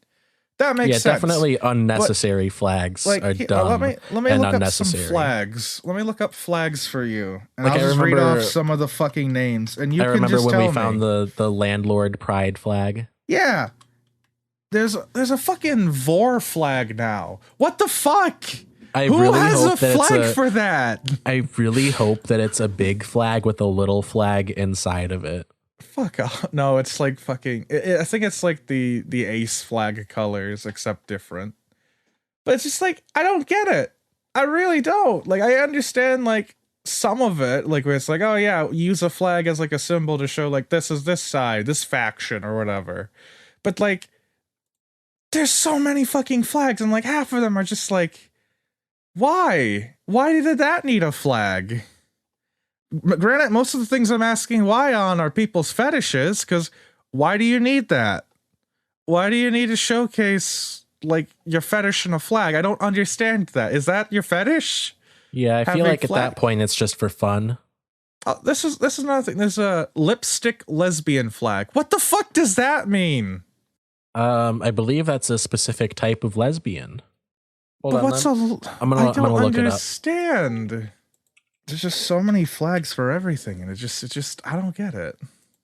That makes sense. Yeah, definitely unnecessary flags are dumb. Let me look up some flags. Let me look up flags for you, and I'll just read off some of the fucking names, and you can just tell me. I remember when we found the landlord pride flag. Yeah, there's a fucking vor flag now. What the fuck? Who has a flag for that? I really hope that it's a big flag with a little flag inside of it. Fuck off. No, it's like fucking... I think it's like the ace flag colors, except different. But it's just like, I don't get it. I really don't. Like, I understand, like, some of it. Like, where it's like, oh yeah, use a flag as like a symbol to show, like, this is this side, this faction, or whatever. But, like, there's so many fucking flags, and, like, half of them are just like... Why? Why did that need a flag? Granted, most of the things I'm asking why on are people's fetishes, because why do you need that? Why do you need to showcase, like, your fetish in a flag? I don't understand that. Is that your fetish? Yeah, I feel like at that point it's just for fun. This is another thing. There's a lipstick lesbian flag. What the fuck does that mean? I believe that's a specific type of lesbian. Hold on, I'm gonna look it up. I don't understand. There's just so many flags for everything, and it just I don't get it.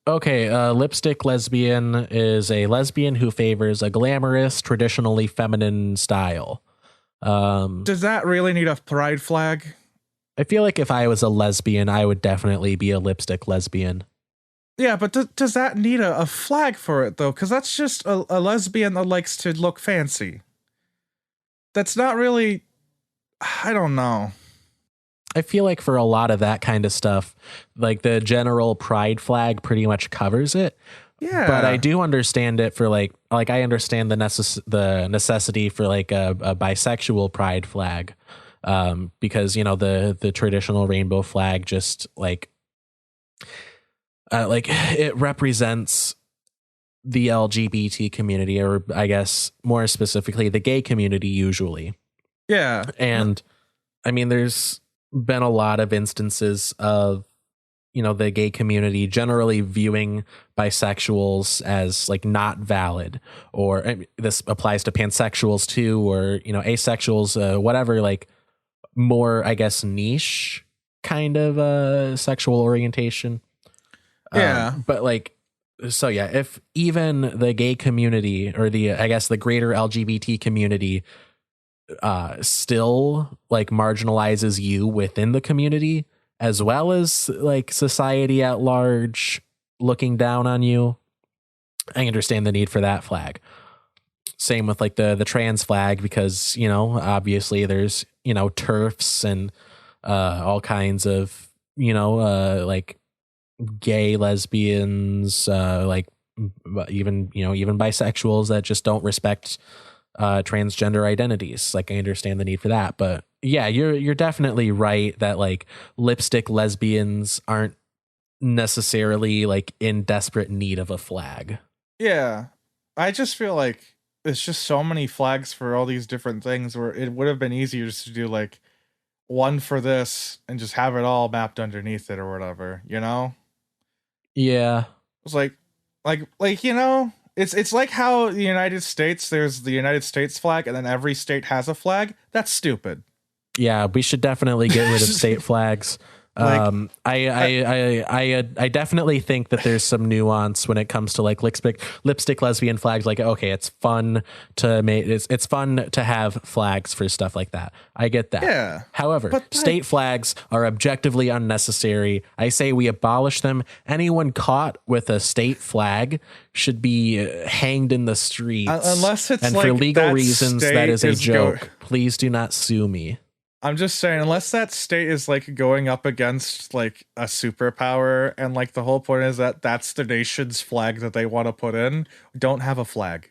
Okay, lipstick lesbian is a lesbian who favors a glamorous, traditionally feminine style. Does that really need a pride flag? I feel like if I was a lesbian, I would definitely be a lipstick lesbian. Yeah, but does that need a flag for it, though? Because that's just a lesbian that likes to look fancy. That's not really... I don't know. I feel like for a lot of that kind of stuff, like the general pride flag pretty much covers it. Yeah. But I do understand it for like I understand the necessity for like a bisexual pride flag. Because, you know, the traditional rainbow flag just like it represents the LGBT community, or I guess more specifically the gay community usually. Yeah. And I mean, there's been a lot of instances of, you know, the gay community generally viewing bisexuals as like not valid, or I mean, this applies to pansexuals too, or, you know, asexuals, whatever, like more, I guess, niche kind of sexual orientation. Yeah. But like, so yeah, if even the gay community or I guess the greater LGBT community still like marginalizes you within the community, as well as like society at large looking down on you, I understand the need for that flag. Same with like the trans flag, because, you know, obviously there's, you know, TERFs and all kinds of, you know, like gay, lesbians, like even, you know, even bisexuals that just don't respect transgender identities. Like, I understand the need for that, but yeah, you're definitely right that like lipstick lesbians aren't necessarily like in desperate need of a flag. Yeah, I just feel like it's just so many flags for all these different things where it would have been easier just to do like one for this and just have it all mapped underneath it or whatever, you know? Yeah. It's like you know, it's like how the United States, there's the United States flag and then every state has a flag. That's stupid. Yeah, we should definitely get rid of state flags. Like, I definitely think that there's some nuance when it comes to like lipstick lesbian flags. Like, okay, it's fun to make it's fun to have flags for stuff like that. I get that. Yeah. However, But state flags are objectively unnecessary. I say we abolish them. Anyone caught with a state flag should be hanged in the streets. Unless it's and like for legal that reasons, that is a state joke. Please do not sue me. I'm just saying, unless that state is like going up against like a superpower, and like the whole point is that that's the nation's flag that they want to put in, don't have a flag.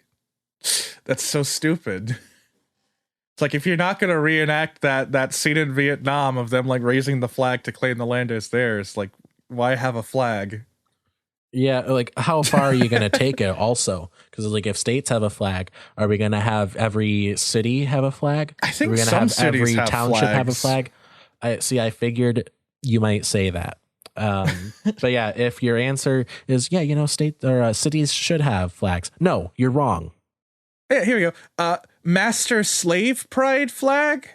That's so stupid. It's like, if you're not going to reenact that scene in Vietnam of them like raising the flag to claim the land as theirs, like, why have a flag? Yeah, like, how far are you going to take it also? Because like, if states have a flag, are we going to have every city have a flag? I think we're going to some have cities every have township have a flags. flag. I figured you might say that. But yeah, if your answer is, yeah, you know, state or cities should have flags. No, you're wrong. Yeah, here we go. Master slave pride flag.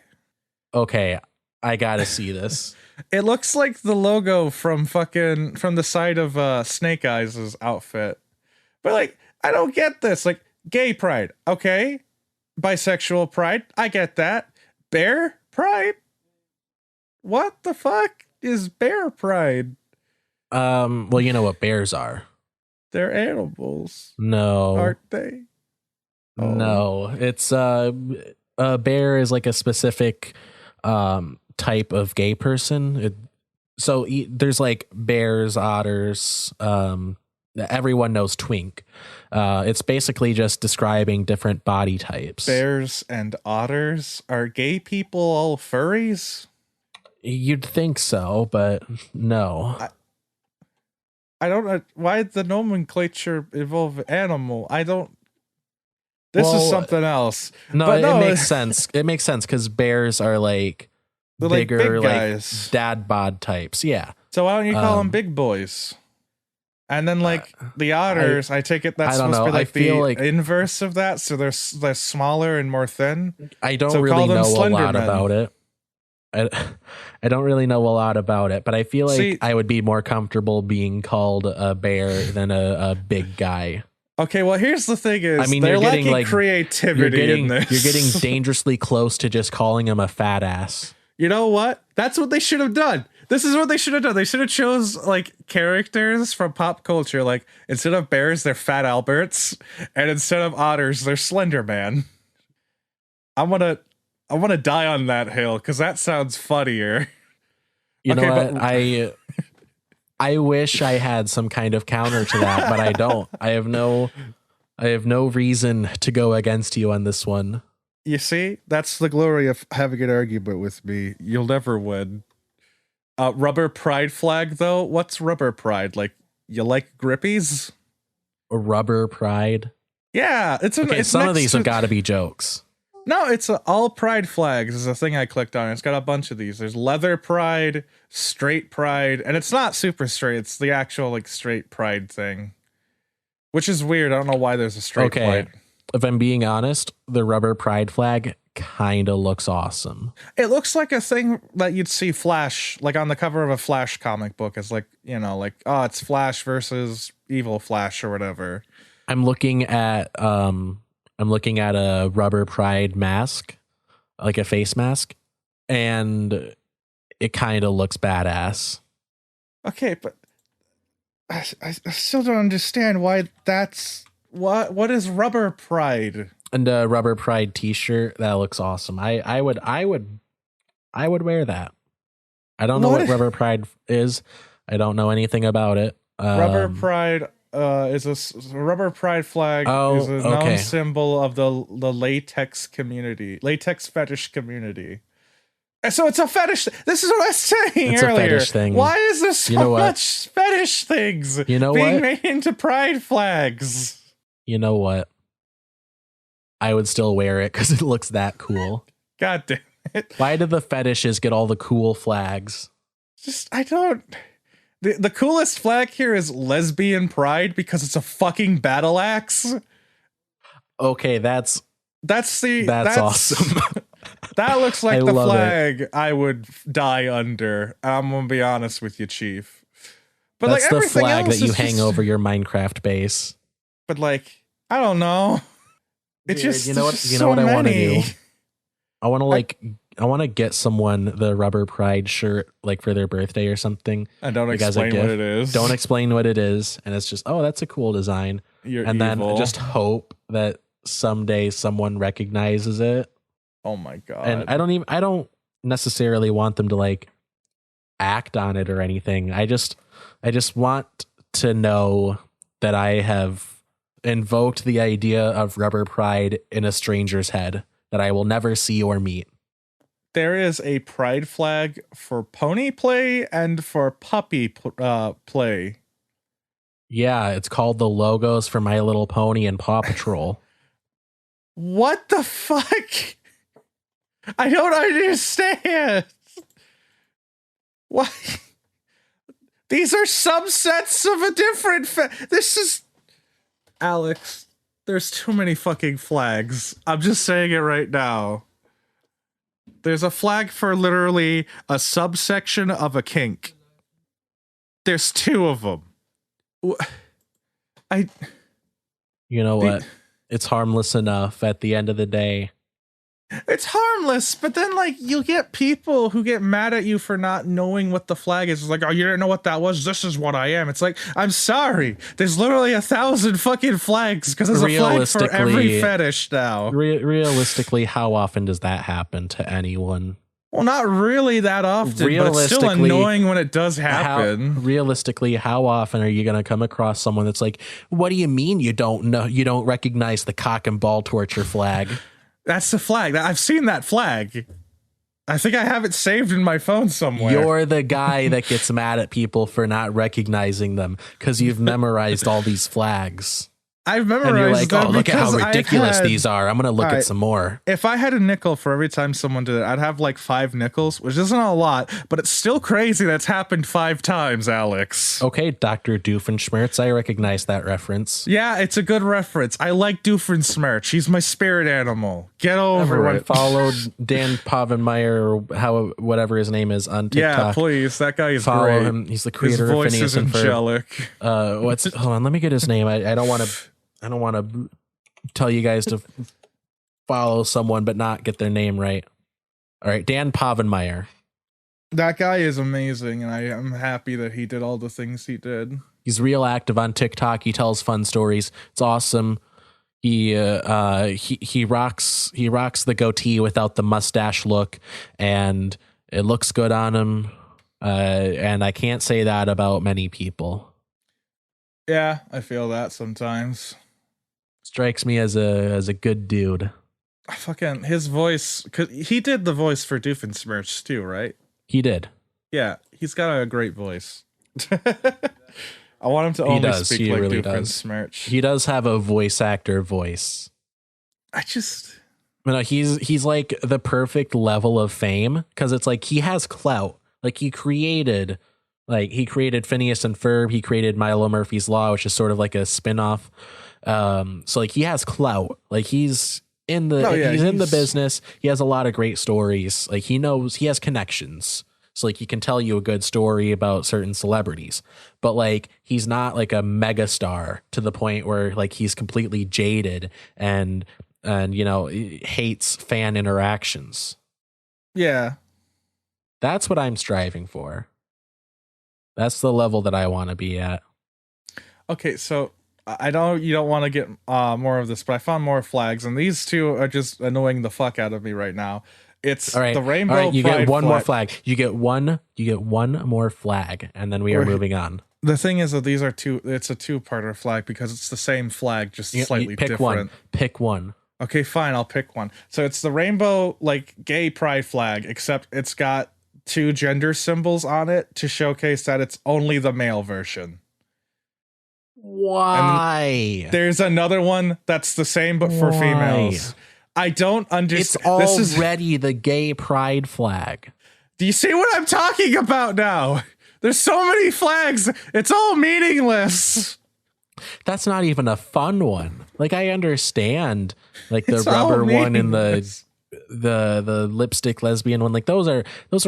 Okay, I got to see this. It looks like the logo from the side of Snake Eyes' outfit. But like, I don't get this. Like, gay pride, okay. Bisexual pride, I get that. Bear pride? What the fuck is bear pride? Well, you know what bears are. They're animals. No. Aren't they? Oh. No. It's a bear is like a specific type of gay person. There's like bears, otters, everyone knows twink. It's basically just describing different body types. Bears and otters? Are gay people all furries? You'd think so, but no. I don't know why the nomenclature involve animal. This is something else. No, it makes sense. It makes sense because bears are like bigger, like big guys, dad bod types. Yeah. So why don't you call them big boys? And then like the otters, I take it that's supposed to be like the inverse of that. So they're smaller and more thin. I don't really know a lot about it. I don't really know a lot about it, but I feel like I would be more comfortable being called a bear than a big guy. Okay, well, here's the thing is, I mean, they're you're getting lacking creativity in this. You're getting dangerously close to just calling him a fat ass. You know what? That's what they should have done. This is what they should have done. They should have chose like characters from pop culture. Like, instead of bears, they're Fat Alberts, and instead of otters, they're Slender Man. I want to die on that hill because that sounds funnier. You know what? I wish I had some kind of counter to that, but I don't. I have no reason to go against you on this one. You see, that's the glory of having an argument with me. You'll never win. Rubber pride flag, though. What's rubber pride? Like, you like grippies? Rubber pride? Yeah, it's some of these have got to be jokes. No, it's all pride flags is a thing I clicked on. It's got a bunch of these. There's leather pride, straight pride, and it's not super straight. It's the actual like straight pride thing, which is weird. I don't know why there's a straight pride. If I'm being honest, the rubber pride flag kind of looks awesome. It looks like a thing that you'd see Flash, like on the cover of a Flash comic book. It's like, you know, like, oh, it's Flash versus evil Flash or whatever. I'm looking at a rubber pride mask, like a face mask, and it kind of looks badass. Okay, but I still don't understand why that's what is rubber pride? And a Rubber Pride t-shirt, that looks awesome. I would wear that. I don't know what Rubber Pride is. I don't know anything about it. Rubber Pride is a Rubber Pride flag is a known symbol of the latex community, latex fetish community. So it's a fetish. This is what I was saying earlier. A fetish thing. Why is there so much fetish things being made into pride flags? You know what? I would still wear it because it looks that cool. God damn it. Why do the fetishes get all the cool flags? I don't... The coolest flag here is lesbian pride because it's a fucking battle axe. Okay, that's awesome. That looks like the flag I would die under. I'm gonna be honest with you, Chief. But that's the flag that you hang over your Minecraft base. But I don't know. It's just you know what I want to do. I want to get someone the Rubber Pride shirt for their birthday or something. And don't explain what it is. Don't explain what it is, and it's just that's a cool design. Then just hope that someday someone recognizes it. Oh my god. And I don't necessarily want them to act on it or anything. I just want to know that I have invoked the idea of Rubber Pride in a stranger's head that I will never see or meet. There is a pride flag for pony play and for puppy play. Yeah, it's called the logos for My Little Pony and Paw Patrol. What the fuck? I don't understand. Why? These are subsets of a different this is... Alex, there's too many fucking flags. I'm just saying it right now. There's a flag for literally a subsection of a kink. There's two of them. You know what? It's harmless enough at the end of the day. It's harmless, but then you'll get people who get mad at you for not knowing what the flag is. It's like, oh, you didn't know what that was? This is what I am. It's like, I'm sorry. There's literally 1,000 fucking flags because there's a flag for every fetish now. Realistically, how often does that happen to anyone? Well, not really that often, but it's still annoying when it does happen. Realistically, how often are you going to come across someone that's like, what do you mean you don't know? You don't recognize the cock and ball torture flag? That's the flag. I've seen that flag. I think I have it saved in my phone somewhere. You're the guy that gets mad at people for not recognizing them because you've memorized all these flags. I've memorized them. And you're like, oh, look at how ridiculous these are. I'm going to look at some more. If I had a nickel for every time someone did it, I'd have 5 nickels, which isn't a lot, but it's still crazy that's happened 5 times, Alex. Okay, Dr. Doofenshmirtz, I recognize that reference. Yeah, it's a good reference. I like Doofenshmirtz. He's my spirit animal. Get over Everyone it. Followed Dan Povenmire or whatever his name is on TikTok. Yeah, please. That guy is Follow great. him. He's the creator his voice of Phineas is and angelic. Hold on, let me get his name. I don't want to tell you guys to follow someone but not get their name right. All right, Dan Povenmire. That guy is amazing, and I am happy that he did all the things he did. He's real active on TikTok. He tells fun stories. It's awesome. He rocks the goatee without the mustache look, and it looks good on him. And I can't say that about many people. Yeah, I feel that sometimes. Strikes me as a good dude. Fucking his voice, cause he did the voice for Doofenshmirtz too, right? He did. Yeah, he's got a great voice. I want him to only speak like really Doofenshmirtz. He does have a voice actor voice. He's like the perfect level of fame because it's like he has clout. He created Phineas and Ferb. He created Milo Murphy's Law, which is sort of like a spin-off. So he has clout. He's in the business. He has a lot of great stories. He has connections. So he can tell you a good story about certain celebrities. But he's not a mega star to the point where he's completely jaded and hates fan interactions. Yeah. That's what I'm striving for. That's the level that I want to be at. Okay, so I know you don't want to get more of this, but I found more flags, and these two are just annoying the fuck out of me right now. It's All right. the rainbow. All right. You pride get one flag. more flag. You get one more flag, and then we are moving on. The thing is that these are two. It's a two-parter flag because it's the same flag, just slightly pick different. Pick one. Okay, fine. I'll pick one. So it's the rainbow, like gay pride flag, except it's got two gender symbols on it to showcase that it's only the male version. Why? And there's another one that's the same but for females. I don't understand. It's already the gay pride flag. Do you see what I'm talking about now? There's so many flags. It's all meaningless. That's not even a fun one. Like, I understand, like the It's rubber all one and meaningless. the lipstick lesbian one. Like those are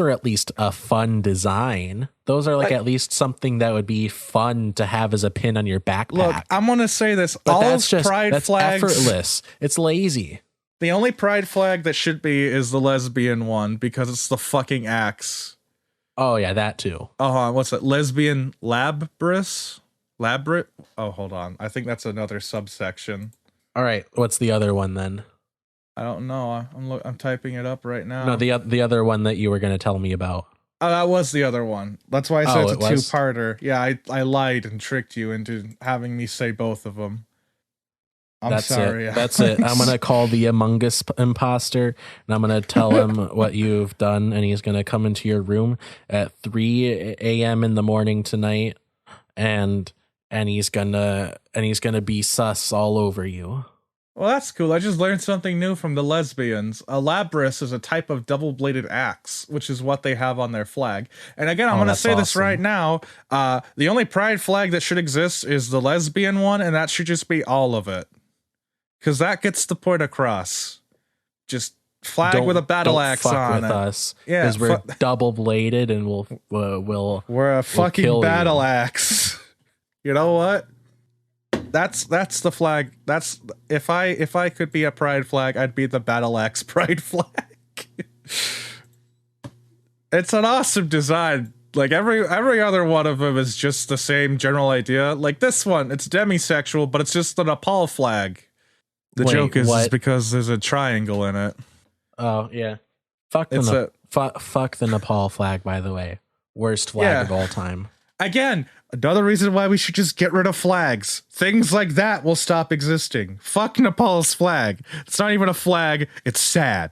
at least a fun design. Those are like at least something that would be fun to have as a pin on your backpack. Look, I'm gonna say this. But all that's just pride flags, effortless. It's lazy. The only pride flag that should be is the lesbian one because it's the fucking axe. Oh yeah, that too. Oh, what's that? Lesbian labris? Labrit? Oh, hold on. I think that's another subsection. All right, what's the other one then? I don't know. I'm typing it up right now. No, the other one that you were going to tell me about. Oh, that was the other one. That's why I said it's a was? two-parter. Yeah, I lied and tricked you into having me say both of them. I'm sorry. That's it. I'm going to call the Among Us imposter, and I'm going to tell him what you've done, and he's going to come into your room at 3 a.m. in the morning tonight, and he's gonna be sus all over you. Well, that's cool. I just learned something new from the lesbians. A labris is a type of double-bladed axe, which is what they have on their flag. And again, I'm going to say this right now. The only pride flag that should exist is the lesbian one, and that should just be all of it. Because that gets the point across. Just flag with a battle axe on it. Us, yeah, because we're double-bladed, and we're a fucking battle axe. You know what? That's the flag. That's if I could be a pride flag, I'd be the battle axe pride flag. It's an awesome design. Like every other one of them is just the same general idea. Like this one, it's demisexual, but it's just a Nepal flag. The joke is because there's a triangle in it. Oh yeah, fuck the Nepal flag. By the way, worst flag of all time. Again, another reason why we should just get rid of flags. Things like that will stop existing. Fuck Nepal's flag. It's not even a flag. It's sad.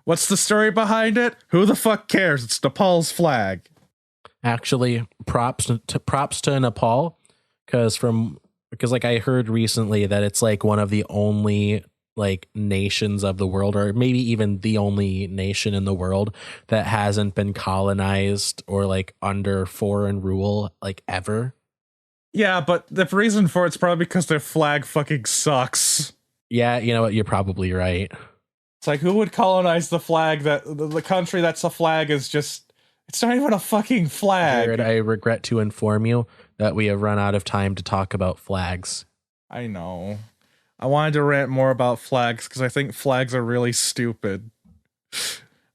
What's the story behind it? Who the fuck cares? It's Nepal's flag. Actually, props to Nepal, because like I heard recently that it's like one of the only like nations of the world, or maybe even the only nation in the world that hasn't been colonized or like under foreign rule like ever. Yeah, but the reason for it's probably because their flag fucking sucks. Yeah, you know what? You're probably right. It's like, who would colonize the flag that the country that's a flag is just, it's not even a fucking flag. Jared, I regret to inform you that we have run out of time to talk about flags. I know. I wanted to rant more about flags because I think flags are really stupid.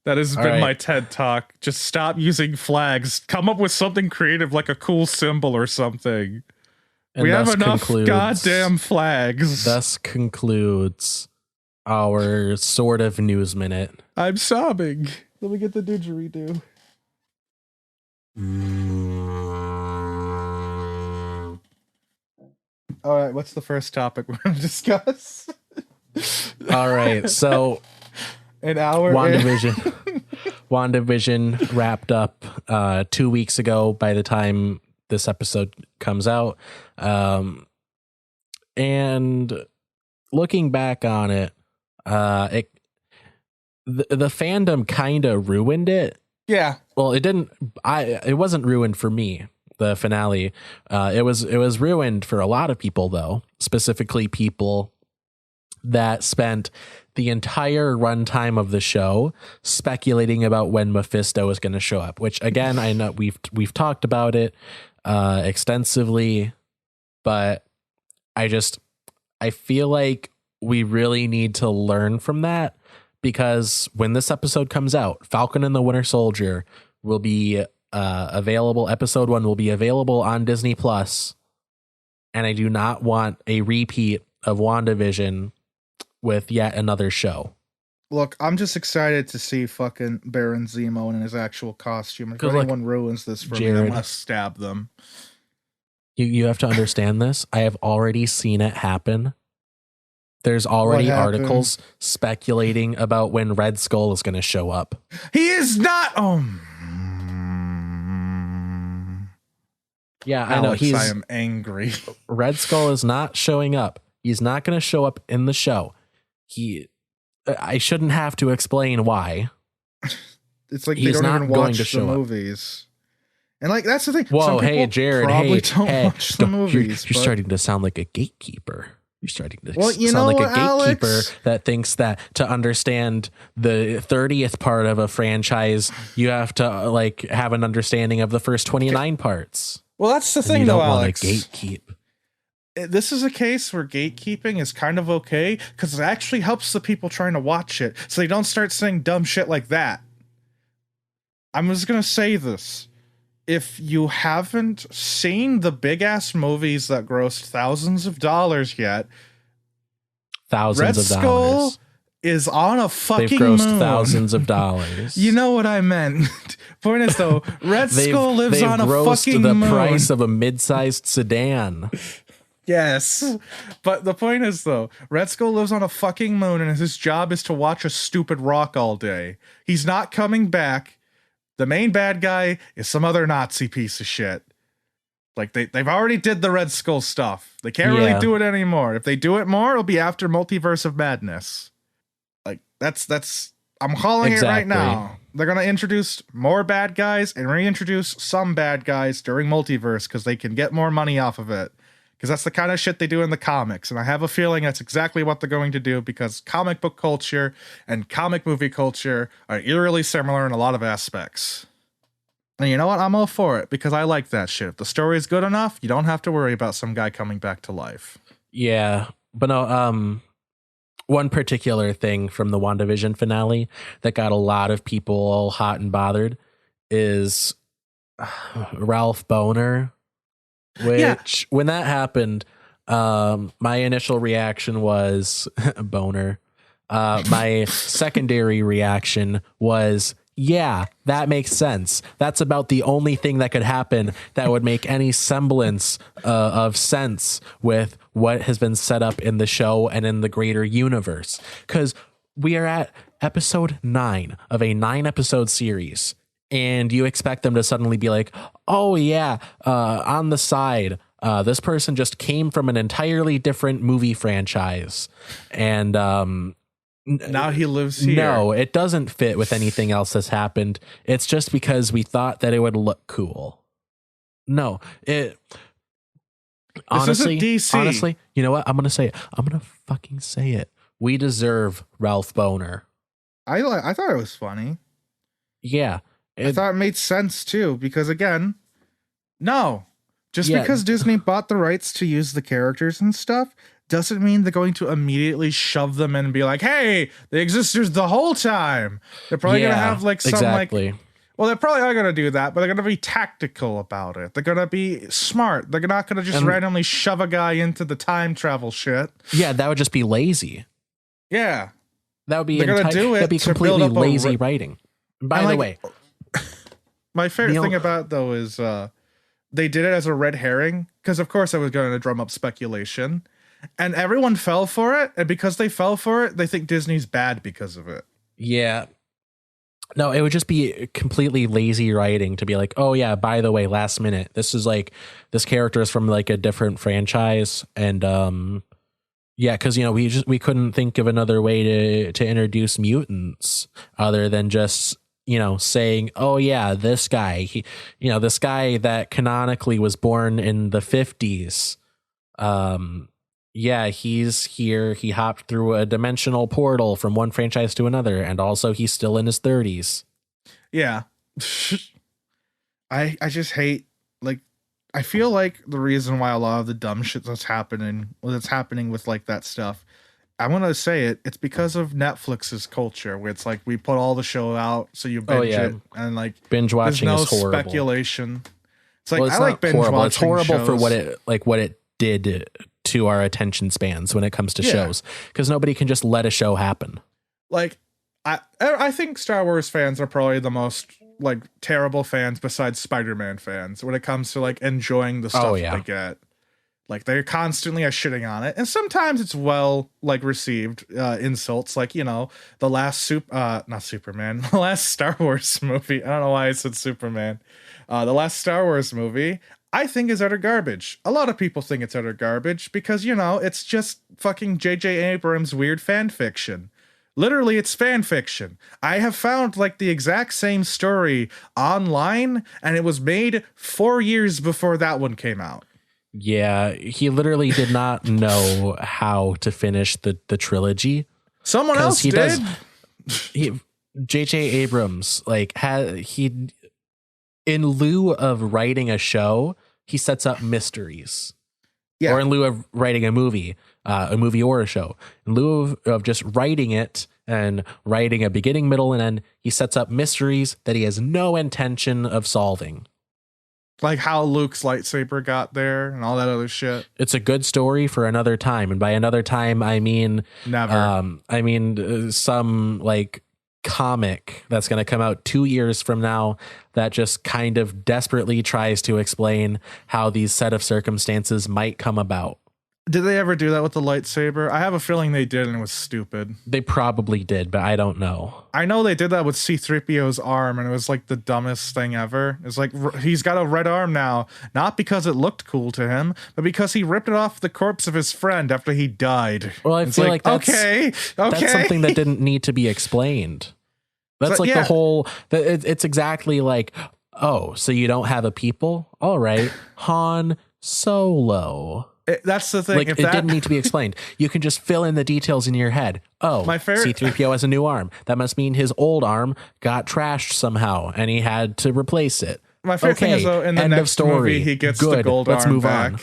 That has been my TED Talk. Just stop using flags. Come up with something creative like a cool symbol or something. And we have enough goddamn flags. Thus concludes our sort of news minute. I'm sobbing. Let me get the didgeridoo. All right, what's the first topic we're going to discuss? All right, so an hour. WandaVision wrapped up 2 weeks ago by the time this episode comes out. And looking back on it, the fandom kind of ruined it. Yeah. Well, it didn't. It wasn't ruined for me. The finale, it was ruined for a lot of people, though, specifically people that spent the entire runtime of the show speculating about when Mephisto is going to show up. Which, again, I know we've talked about it extensively, but I feel like we really need to learn from that, because when this episode comes out, Falcon and the Winter Soldier will be available. Episode 1 will be available on Disney Plus, and I do not want a repeat of WandaVision with yet another show. Look, I'm just excited to see fucking Baron Zemo in his actual costume. If anyone ruins this for me, I must stab them. You have to understand this. I have already seen it happen. There's already articles speculating about when Red Skull is going to show up. He is not. Yeah, Alex, I know. I am angry. Red Skull is not showing up. He's not going to show up in the show. I shouldn't have to explain why. It's like they don't even watch the movies. And like, that's the thing. Whoa, hey, Jared. Probably don't watch the movies. You're starting to sound like a gatekeeper. You're starting to sound like a gatekeeper, Alex? That thinks that to understand the 30th part of a franchise, you have to like have an understanding of the first 29 parts. Well, that's the thing, though, Alex. Gatekeep. This is a case where gatekeeping is kind of okay because it actually helps the people trying to watch it so they don't start saying dumb shit like that. I'm just going to say this. If you haven't seen the big-ass movies that grossed thousands of dollars yet, Red Skull is on a fucking They've grossed moon. Thousands of dollars. You know what I meant. Point is, though, Red Skull lives on a fucking moon. The price of a mid-sized sedan. Yes. But the point is, though, Red Skull lives on a fucking moon and his job is to watch a stupid rock all day. He's not coming back. The main bad guy is some other Nazi piece of shit. Like, they've already did the Red Skull stuff. They can't really do it anymore. If they do it more, it'll be after Multiverse of Madness. Like, that's I'm calling it right now. They're going to introduce more bad guys and reintroduce some bad guys during Multiverse because they can get more money off of it. Because that's the kind of shit they do in the comics. And I have a feeling that's exactly what they're going to do because comic book culture and comic movie culture are eerily similar in a lot of aspects. And you know what? I'm all for it because I like that shit. If the story is good enough, you don't have to worry about some guy coming back to life. Yeah. But no, one particular thing from the WandaVision finale that got a lot of people all hot and bothered is Ralph Bohner. Which, when that happened, my initial reaction was boner. My secondary reaction was, yeah, that makes sense. That's about the only thing that could happen that would make any semblance of sense with what has been set up in the show and in the greater universe. Because we are at episode 9 of a 9-episode series. And you expect them to suddenly be like, oh, yeah, on the side, this person just came from an entirely different movie franchise. And now he lives here. No, it doesn't fit with anything else that's happened. It's just because we thought that it would look cool. No, honestly, you know what? I'm going to say it. I'm going to fucking say it. We deserve Ralph Bohner. I thought it was funny. Yeah. I thought it made sense too, because again, because Disney bought the rights to use the characters and stuff doesn't mean they're going to immediately shove them in and be like, hey, they existed the whole time. They're probably going to have like some well, they probably are going to do that, but they're going to be tactical about it. They're going to be smart. They're not going to just randomly shove a guy into the time travel shit. Yeah, that would just be lazy. Yeah. That would be that'd be completely lazy writing. By the way, my favorite thing about it, though, is they did it as a red herring because, of course, I was going to drum up speculation, and everyone fell for it. And because they fell for it, they think Disney's bad because of it. Yeah. No, it would just be completely lazy writing to be like, oh, yeah, by the way, last minute, this character is from like a different franchise. And yeah, because, we couldn't think of another way to introduce mutants other than just saying, oh yeah, this guy, this guy that canonically was born in the 50s. Yeah, he's here. He hopped through a dimensional portal from one franchise to another. And also he's still in his 30s. Yeah. I just hate, I feel like the reason why a lot of the dumb shit that's happening with like that stuff, I want to say it's because of Netflix's culture, where it's like we put all the show out so you binge it, and like binge watching there's no is horrible. speculation. It's like I like binge horrible. watching. It's horrible shows. for what it did to our attention spans when it comes to shows, because nobody can just let a show happen. Like, I think Star Wars fans are probably the most like terrible fans besides Spider-Man fans when it comes to like enjoying the stuff they get. Like, they're constantly shitting on it, and sometimes it's well like received insults, like, you know, the last not Superman, the last Star Wars movie. I don't know why I said Superman. The last Star Wars movie, I think, is utter garbage. A lot of people think it's utter garbage because, you know, it's just fucking J.J. Abrams' weird fan fiction. Literally, it's fan fiction. I have found like the exact same story online, and it was made 4 years before that one came out. Yeah, he literally did not know how to finish the trilogy. Someone else did. J.J. Abrams, like, in lieu of writing a show, he sets up mysteries. Yeah. Or in lieu of writing a movie or a show, in lieu of just writing it and writing a beginning, middle, and end, he sets up mysteries that he has no intention of solving. Like how Luke's lightsaber got there and all that other shit. It's a good story for another time. And by another time, I mean, never. Some like comic that's going to come out 2 years from now that just kind of desperately tries to explain how these set of circumstances might come about. Did they ever do that with the lightsaber? I have a feeling they did, and it was stupid. They probably did, but I don't know. I know they did that with C-3PO's arm, and it was like the dumbest thing ever. It's like, he's got a red arm now, not because it looked cool to him, but because he ripped it off the corpse of his friend after he died. Well, I feel like that's, okay. That's something that didn't need to be explained. That's the whole, it's exactly like, oh, so you don't have a people? All right, Han Solo. That's the thing. Like, it didn't need to be explained. You can just fill in the details in your head. Oh, my favorite C-3PO has a new arm. That must mean his old arm got trashed somehow, and he had to replace it. My favorite thing is, though, in the next movie, he gets the gold arm move back. On. I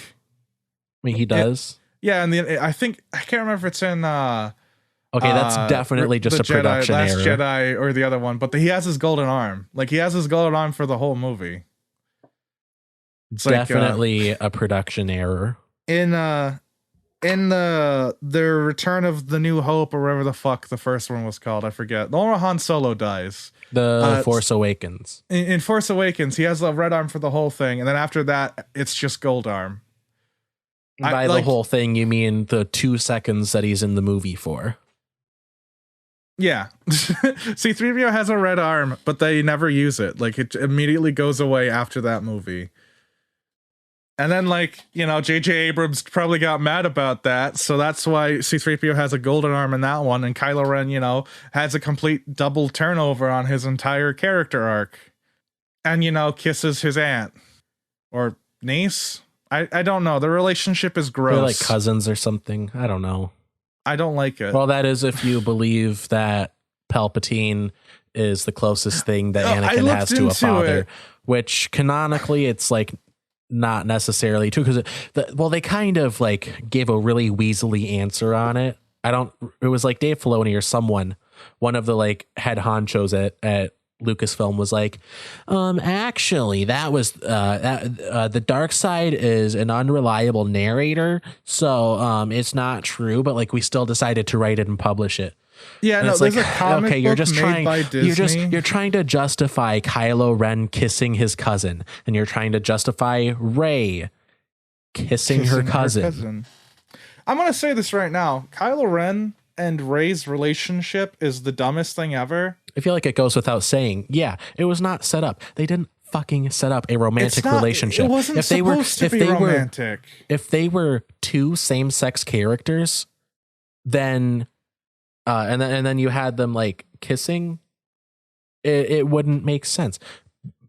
mean, he does. And I think, I can't remember if it's in. Okay, that's definitely just a production error. Last Jedi or the other one, but he has his golden arm. Like, he has his golden arm for the whole movie. It's definitely a production error. In the Return of the New Hope, or whatever the fuck the first one was called, I forget. The one where Han Solo dies. The Force Awakens. In Force Awakens, he has a red arm for the whole thing, and then after that, it's just gold arm. By the whole thing, you mean the 2 seconds that he's in the movie for? Yeah. C-3PO has a red arm, but they never use it. Like, it immediately goes away after that movie. And then, like, you know, J.J. Abrams probably got mad about that, so that's why C-3PO has a golden arm in that one, and Kylo Ren, you know, has a complete double turnover on his entire character arc. And, you know, kisses his aunt. Or niece? I don't know. The relationship is gross. They're like cousins or something. I don't know. I don't like it. Well, that is if you believe that Palpatine is the closest thing that Anakin has to a father, which canonically it's like not necessarily true, because they kind of like gave a really weaselly answer on it. It was like Dave Filoni or one of the like head honchos at Lucasfilm was like, actually that was the dark side is an unreliable narrator, so it's not true, but like we still decided to write it and publish it. Yeah, and no, there's like, a comic okay, you're book just made trying by Disney. you're trying to justify Kylo Ren kissing his cousin, and you're trying to justify Rey kissing her cousin. I'm gonna say this right now. Kylo Ren and Rey's relationship is the dumbest thing ever. I feel like it goes without saying. Yeah, it was not set up. They didn't fucking set up a romantic relationship. It wasn't supposed to be romantic. If they were two same-sex characters, then and then you had them like kissing, it wouldn't make sense.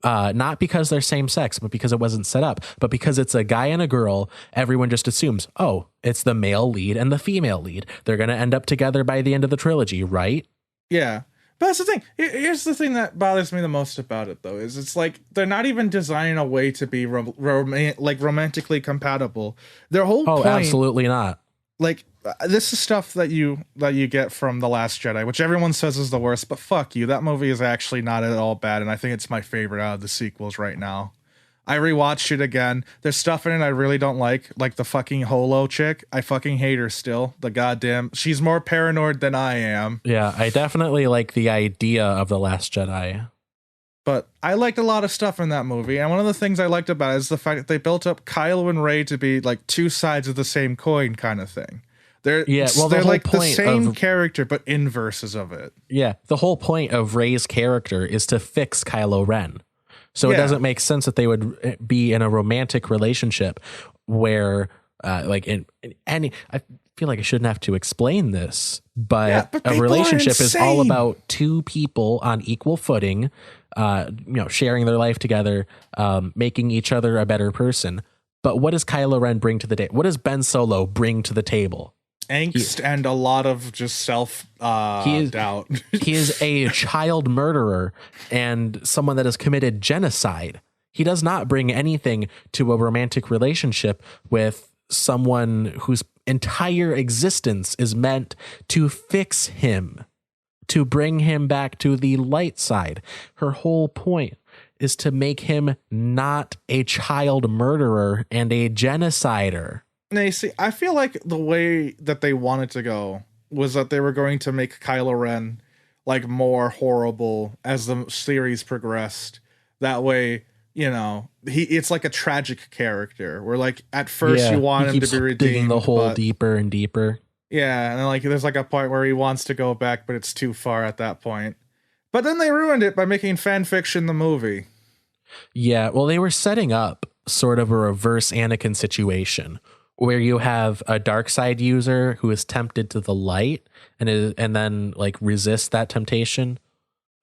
Not because they're same sex, but because it wasn't set up. But because it's a guy and a girl, everyone just assumes, oh, it's the male lead and the female lead. They're going to end up together by the end of the trilogy, right? Yeah. But that's the thing. Here's the thing that bothers me the most about it, though, is it's like they're not even designing a way to be romantically compatible. Their whole point, absolutely not. Like, this is stuff that you get from The Last Jedi, which everyone says is the worst, but fuck you. That movie is actually not at all bad, and I think it's my favorite out of the sequels right now. I rewatched it again. There's stuff in it I really don't like the fucking holo chick. I fucking hate her still. The goddamn, she's more paranoid than I am. Yeah, I definitely like the idea of The Last Jedi. But I liked a lot of stuff in that movie, and one of the things I liked about it is the fact that they built up Kylo and Rey to be like two sides of the same coin kind of thing. They're like the same character, but inverses of it. Yeah, the whole point of Rey's character is to fix Kylo Ren. So it doesn't make sense that they would be in a romantic relationship where, like in any, I feel like I shouldn't have to explain this, but a relationship is all about two people on equal footing, sharing their life together, making each other a better person. But what does Kylo Ren bring to the table? What does Ben Solo bring to the table? Angst and a lot of just self doubt. He is a child murderer and someone that has committed genocide. He does not bring anything to a romantic relationship with someone whose entire existence is meant to fix him, to bring him back to the light side. Her whole point is to make him not a child murderer and a genocider. Now, see, I feel like the way that they wanted to go was that they were going to make Kylo Ren like more horrible as the series progressed. That way, it's like a tragic character where like at first you want him to be redeemed, digging the hole deeper and deeper. Yeah, and then like there's like a point where he wants to go back, but it's too far at that point. But then they ruined it by making fan fiction the movie. Yeah, well, they were setting up sort of a reverse Anakin situation, where you have a dark side user who is tempted to the light and then like resists that temptation,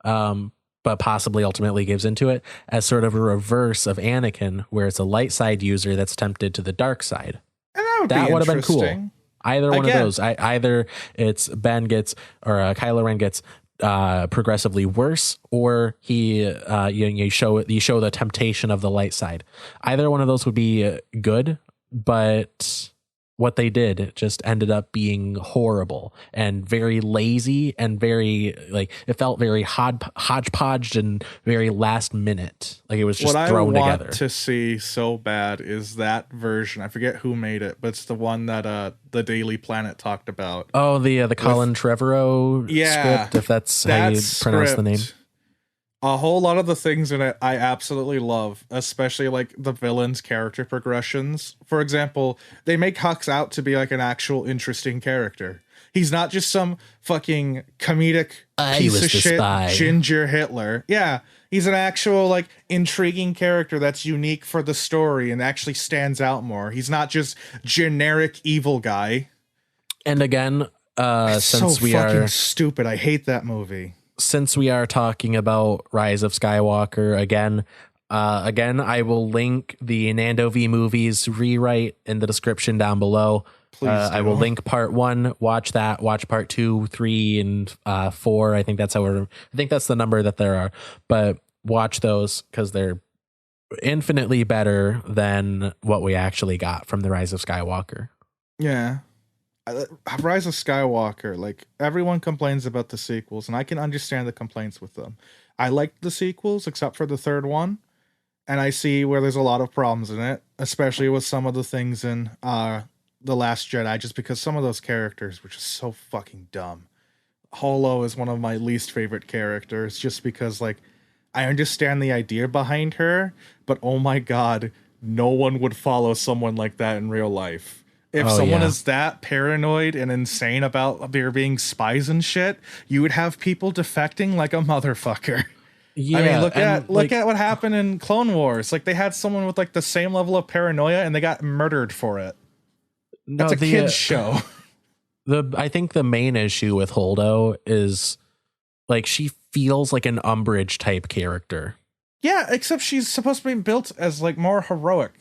but possibly ultimately gives into it, as sort of a reverse of Anakin, where it's a light side user that's tempted to the dark side. And that would have been cool. Either one of those. Either it's Ben gets or Kylo Ren gets progressively worse, or he you show the temptation of the light side. Either one of those would be good. But what they did just ended up being horrible and very lazy and very like it felt very hodgepodged and very last minute. Like it was just thrown together. What I want to see so bad is that version. I forget who made it, but it's the one that the Daily Planet talked about. Oh, the Colin Trevorrow script, if that's how you pronounce the name. A whole lot of the things in it I absolutely love, especially like the villain's character progressions. For example, they make Hux out to be like an actual interesting character. He's not just some fucking comedic piece of shit ginger Hitler. Yeah, he's an actual like intriguing character that's unique for the story and actually stands out more. He's not just generic evil guy. And again, since so we fucking stupid, I hate that movie. Since we are talking about Rise of Skywalker again, I will link the Nando V Movies rewrite in the description down below. I will link part 1. Watch that. Watch part 2, 3, and 4. I think that's the number that there are. But watch those because they're infinitely better than what we actually got from the Rise of Skywalker. Yeah. Rise of Skywalker, like everyone complains about the sequels, and I can understand the complaints with them. I liked the sequels except for the third one, and I see where there's a lot of problems in it, especially with some of the things in The Last Jedi, just because some of those characters were just so fucking dumb. Holo is one of my least favorite characters, just because like I understand the idea behind her, but oh my god, no one would follow someone like that in real life. If someone is that paranoid and insane about there being spies and shit, you would have people defecting like a motherfucker. Yeah, I mean, look at what happened in Clone Wars. Like they had someone with like the same level of paranoia and they got murdered for it. That's a kid's show. I think the main issue with Holdo is like she feels like an Umbridge type character. Yeah, except she's supposed to be built as like more heroic.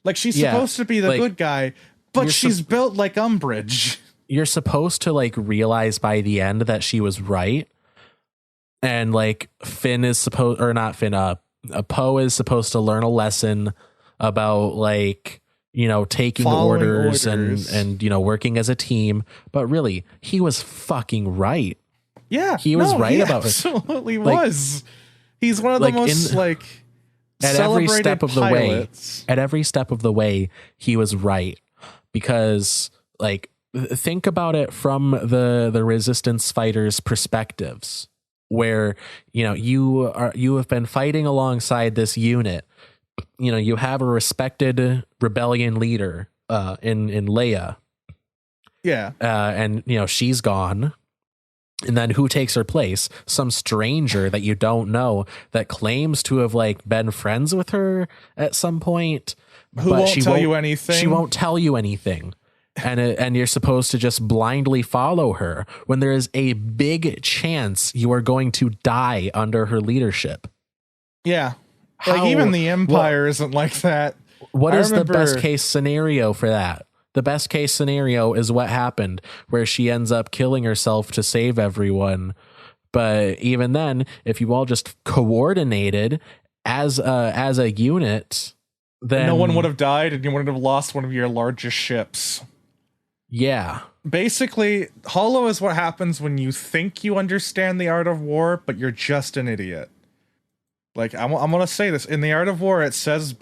Like she's supposed to be the good guy. But she's built like Umbridge. You're supposed to like realize by the end that she was right. And like Finn is supposed, or not Finn, Poe is supposed to learn a lesson about like, taking orders and, working as a team. But really, he was fucking right. Yeah. He was right about it. Absolutely was. He's one of the most at every celebrated step of pilots. At every step of the way, he was right. Because, like, think about it from the resistance fighters' perspectives, where, you know, you have been fighting alongside this unit. You know, you have a respected rebellion leader in Leia. Yeah. And, you know, she's gone. And then who takes her place? Some stranger that you don't know that claims to have, like, been friends with her at some point. Who won't tell you anything. She won't tell you anything. And you're supposed to just blindly follow her when there is a big chance you are going to die under her leadership. Yeah. Like, even the Empire isn't like that. What is the best case scenario for that? The best case scenario is what happened, where she ends up killing herself to save everyone. But even then, if you all just coordinated as a unit, then no one would have died and you wouldn't have lost one of your largest ships. Yeah. Basically, Holo is what happens when you think you understand the art of war, but you're just an idiot. Like, I'm going to say this. In the Art of War, it says,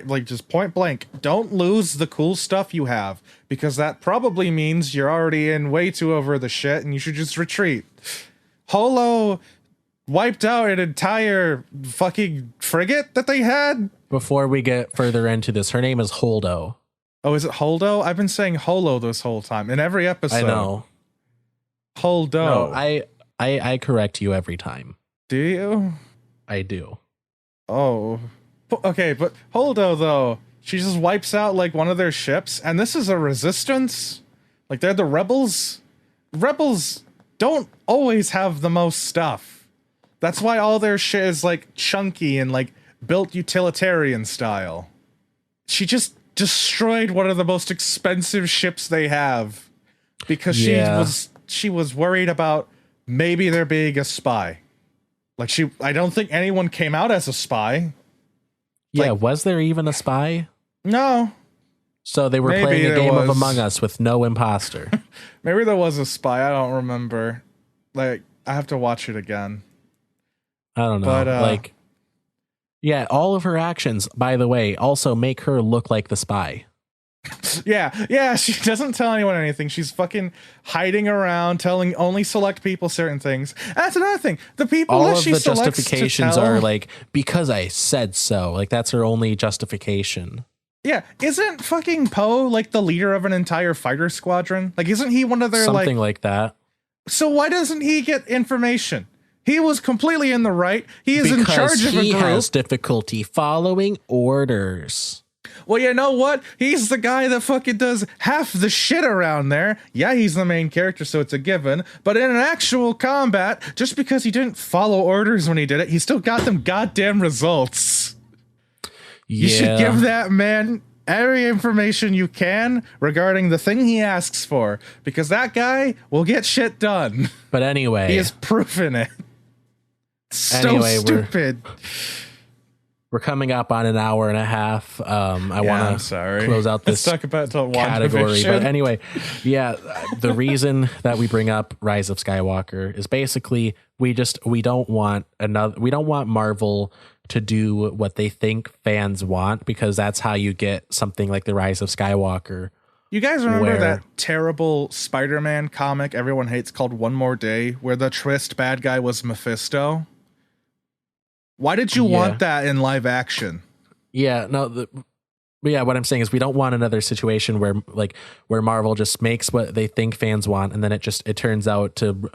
like, just point blank, don't lose the cool stuff you have, because that probably means you're already in way too over the shit and you should just retreat. Holo wiped out an entire fucking frigate that they had. Before we get further into this, her name is Holdo. Oh, is it Holdo? I've been saying Holo this whole time. In every episode. I know. Holdo. No, I correct you every time. Do you? I do. Oh. Okay, but Holdo, though, she just wipes out, like, one of their ships, and this is a resistance? Like, they're the rebels? Rebels don't always have the most stuff. That's why all their shit is, like, chunky and, like, built utilitarian style. She just destroyed one of the most expensive ships they have because she was worried about maybe there being a spy. Like, I don't think anyone came out as a spy. Yeah, like, was there even a spy? No. So they were playing a game of Among Us with no imposter. Maybe there was a spy. I don't remember. Like, I have to watch it again. I don't know. But, yeah, all of her actions, by the way, also make her look like the spy. Yeah, she doesn't tell anyone anything. She's fucking hiding around, telling only select people certain things. That's another thing. The people all that of she the selects justifications to tell, are like, because I said so. Like, that's her only justification. Yeah, isn't fucking Poe like the leader of an entire fighter squadron? Like, isn't he one of their something like that? So why doesn't he get information? He was completely in the right. He is in charge of a group. He has difficulty following orders. Well, you know what? He's the guy that fucking does half the shit around there. Yeah, he's the main character, so it's a given. But in an actual combat, just because he didn't follow orders when he did it, he still got them goddamn results. Yeah. You should give that man every information you can regarding the thing he asks for, because that guy will get shit done. But anyway, he has proven it. So stupid. We're coming up on an hour and a half. I want to close out this category. But anyway, yeah, the reason that we bring up Rise of Skywalker is basically we don't want Marvel to do what they think fans want, because that's how you get something like the Rise of Skywalker. You guys remember that terrible Spider-Man comic everyone hates called One More Day, where the twist bad guy was Mephisto? Why did you want that in live action? Yeah, no, what I'm saying is we don't want another situation where Marvel just makes what they think fans want, and then it turns out to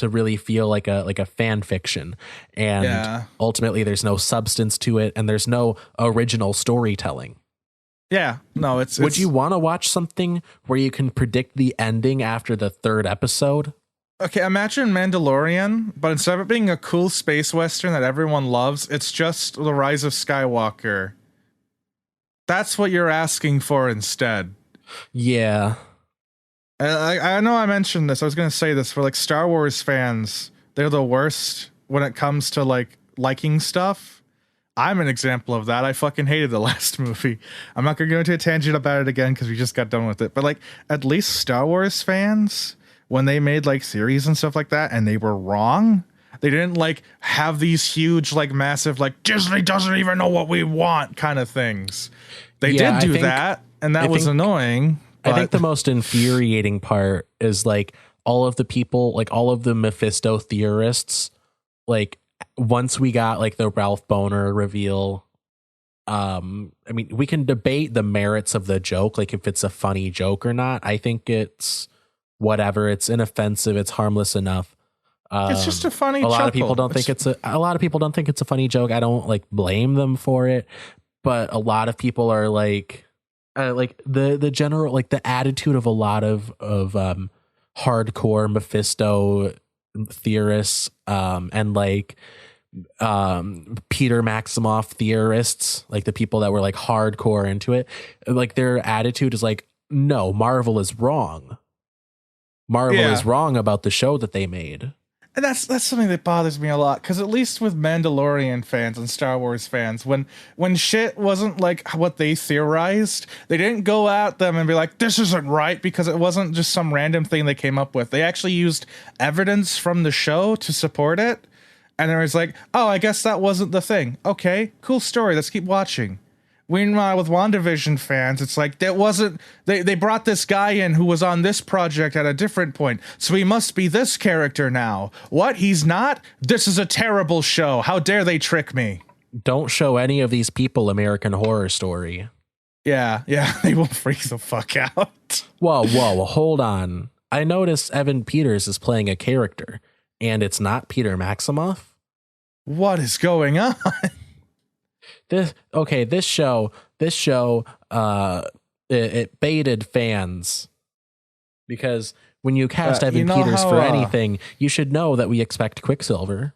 really feel like a fan fiction, and ultimately there's no substance to it, and there's no original storytelling. Yeah, no, it's. Would you want to watch something where you can predict the ending after the third episode? Okay, imagine Mandalorian, but instead of it being a cool space western that everyone loves, it's just the Rise of Skywalker. That's what you're asking for instead. Yeah. I know I mentioned this. I was going to say this for like Star Wars fans. They're the worst when it comes to like liking stuff. I'm an example of that. I fucking hated the last movie. I'm not going to go into a tangent about it again because we just got done with it. But like, at least Star Wars fans, when they made like series and stuff like that and they were wrong, They didn't like have these huge, like massive, like Disney doesn't even know what we want kind of things. They did do that, and that was annoying. I think the most infuriating part is like all of the people, like all of the Mephisto theorists, like once we got like the Ralph Bohner reveal, I mean, we can debate the merits of the joke, like if it's a funny joke or not. I think it's whatever. It's inoffensive. It's harmless enough. It's just a funny joke. A lot of people don't think it's a funny joke. I don't like blame them for it, but a lot of people are like the general, like the attitude of a lot of hardcore Mephisto theorists, and like Peter Maximoff theorists, like the people that were like hardcore into it, like their attitude is like, no, Marvel is wrong. Marvel is wrong about the show that they made. And that's something that bothers me a lot, because at least with Mandalorian fans and Star Wars fans, when shit wasn't like what they theorized, they didn't go at them and be like, this isn't right, because it wasn't just some random thing they came up with. They actually used evidence from the show to support it. And it was like, oh, I guess that wasn't the thing. Okay, cool story. Let's keep watching. Meanwhile, with WandaVision fans, it's like that wasn't. They brought this guy in who was on this project at a different point, so he must be this character now. What? He's not? This is a terrible show. How dare they trick me? Don't show any of these people American Horror Story. Yeah, they will freak the fuck out. Whoa, hold on. I noticed Evan Peters is playing a character, and it's not Peter Maximoff. What is going on? This show, it baited fans, because when you cast Evan Peters for anything, you should know that we expect Quicksilver.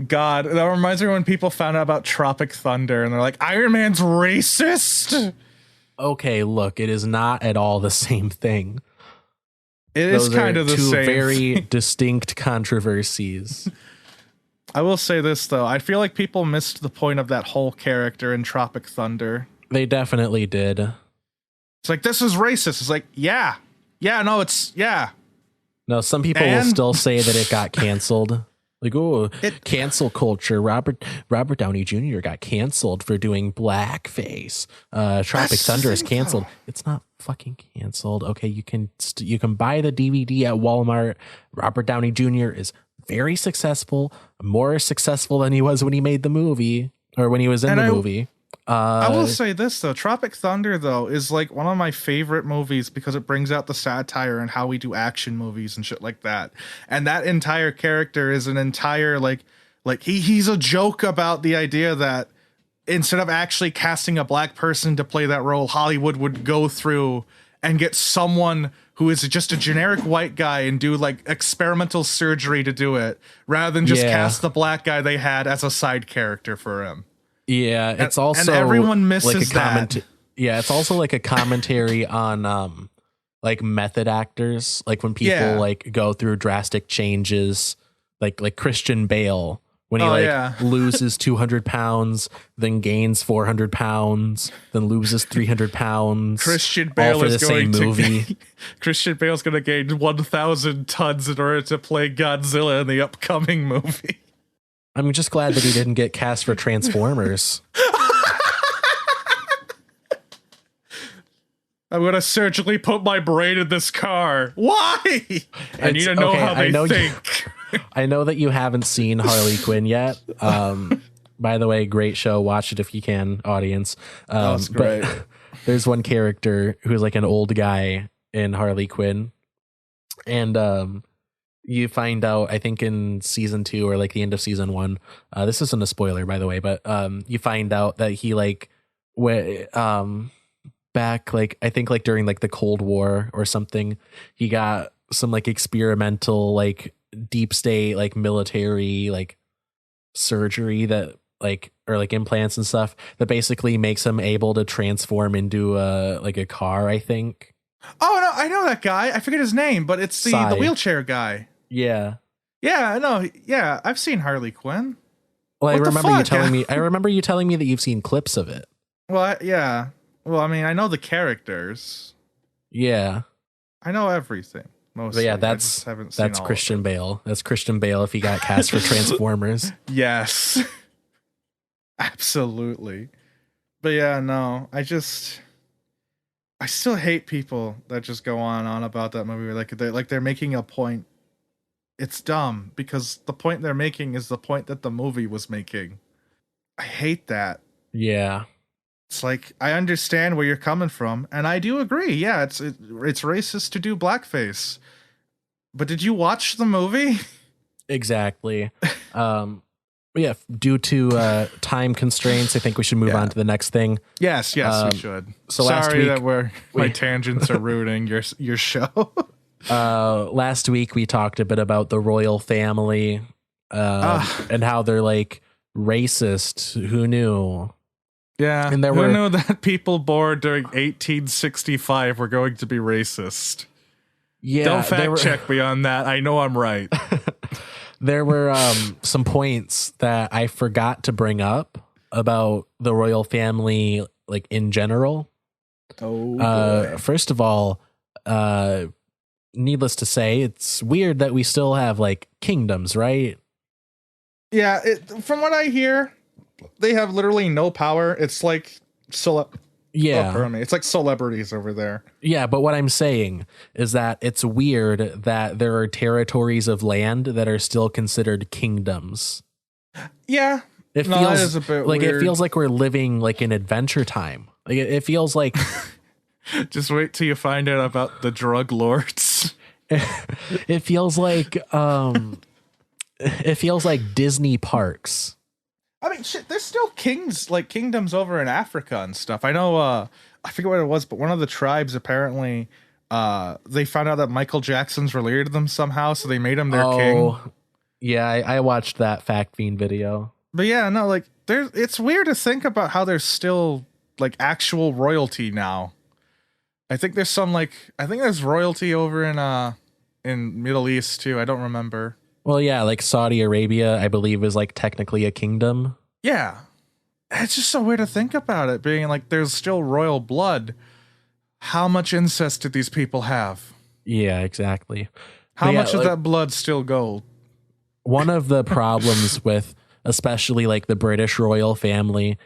God, that reminds me when people found out about Tropic Thunder and they're like, Iron Man's racist. Okay, look, it is not at all the same thing. Those is kind of the two same. Very distinct controversies. I will say this, though. I feel like people missed the point of that whole character in Tropic Thunder. They definitely did. It's like, this is racist. It's like, yeah. No, some people will still say that it got canceled. Like, oh, cancel culture. Robert Downey Jr. got canceled for doing blackface. Tropic Thunder is canceled. It's not fucking canceled. Okay, you can buy the DVD at Walmart. Robert Downey Jr. is very successful, more successful than he was when he made the movie, or when he was in the movie. I will say this, though. Tropic Thunder, though, is like one of my favorite movies because it brings out the satire and how we do action movies and shit like that. And that entire character is an entire, like he's a joke about the idea that instead of actually casting a black person to play that role, Hollywood would go through and get someone who is just a generic white guy and do like experimental surgery to do it, rather than just cast the black guy they had as a side character for him. Yeah, it's also and everyone misses that. Yeah, it's also like a commentary on like method actors, like when people like go through drastic changes, like Christian Bale. When he loses 200 pounds, then gains 400 pounds, then loses 300 pounds. Christian Bale is going to Christian Bale's going to gain 1,000 tons in order to play Godzilla in the upcoming movie. I'm just glad that he didn't get cast for Transformers. I'm going to surgically put my brain in this car. Why? I need to know how they think. I know that you haven't seen Harley Quinn yet. By the way, great show. Watch it if you can, audience. That's great. But there's one character who's like an old guy in Harley Quinn. And you find out, I think in season 2 or like the end of season 1, this isn't a spoiler, by the way, but you find out that he like back, like I think like during like the Cold War or something, he got some like experimental like deep state like military like surgery that like, or like implants and stuff that basically makes him able to transform into like a car, I think. Oh no, I know that guy. I forget his name, but it's the wheelchair guy. Yeah. Yeah, no, yeah, I've seen Harley Quinn. Well, I remember you telling me that you've seen clips of it. Well, yeah. Well, I mean, I know the characters. Yeah. I know everything. Mostly. But yeah, I just haven't seen that's all of Christian it. Bale. That's Christian Bale if he got cast for Transformers. Yes. Absolutely. But yeah, no, I still hate people that just go on about that movie. They're making a point. It's dumb because the point they're making is the point that the movie was making. I hate that. Yeah. It's like, I understand where you're coming from, and I do agree. Yeah, it's racist to do blackface. But did you watch the movie? Exactly. Yeah, due to time constraints, I think we should move on to the next thing. Yes, we should. So sorry last week, that my tangents are ruining your show. Last week we talked a bit about the royal family and how they're like racist. Who knew? Yeah, and who knew that people born during 1865 were going to be racist? Yeah, don't fact check me on that. I know I'm right. There were some points that I forgot to bring up about the royal family, like in general. Oh, boy. First of all, needless to say, it's weird that we still have like kingdoms, right? Yeah, from what I hear, they have literally no power. It's like it's like celebrities over there. Yeah, but what I'm saying is that it's weird that there are territories of land that are still considered kingdoms. Yeah, it feels that is a bit like weird. It feels like we're living like in Adventure Time. Like it feels like. Just wait till you find out about the drug lords. It feels like Disney parks. I mean, shit, there's still kingdoms over in Africa and stuff. I know, I forget what it was, but one of the tribes apparently, they found out that Michael Jackson's related to them somehow, so they made him their king. Yeah, I watched that Fact Fiend video. But yeah, no, like, it's weird to think about how there's still, like, actual royalty now. I think there's there's royalty over in Middle East, too. I don't remember. Well, yeah, like Saudi Arabia, I believe, is like technically a kingdom. Yeah. It's just so weird to think about it being like there's still royal blood. How much incest did these people have? Yeah, exactly. How much of that blood still gold? One of the problems with especially like the British royal family,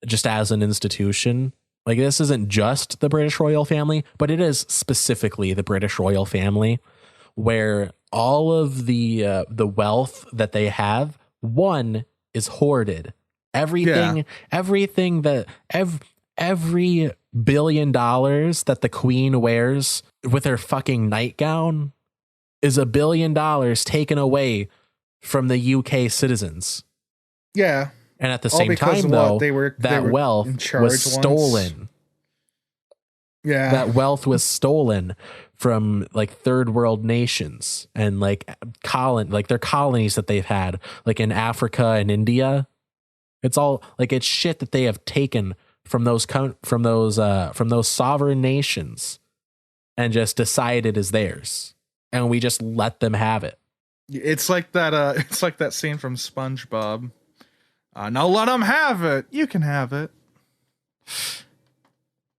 just as an institution, like this isn't just the British royal family, but it is specifically the British royal family, where all of the wealth that they have, one, is hoarded. Every $1 billion that the Queen wears with her fucking nightgown is $1 billion taken away from the UK citizens. Yeah. And at the same time, though, that wealth was stolen. Yeah. That wealth was stolen from like third world nations and like their colonies that they've had like in Africa and India. It's all like it's shit that they have taken from those sovereign nations and just decided is theirs, and we just let them have it. It's like that. It's like that scene from SpongeBob. Now let them have it. You can have it.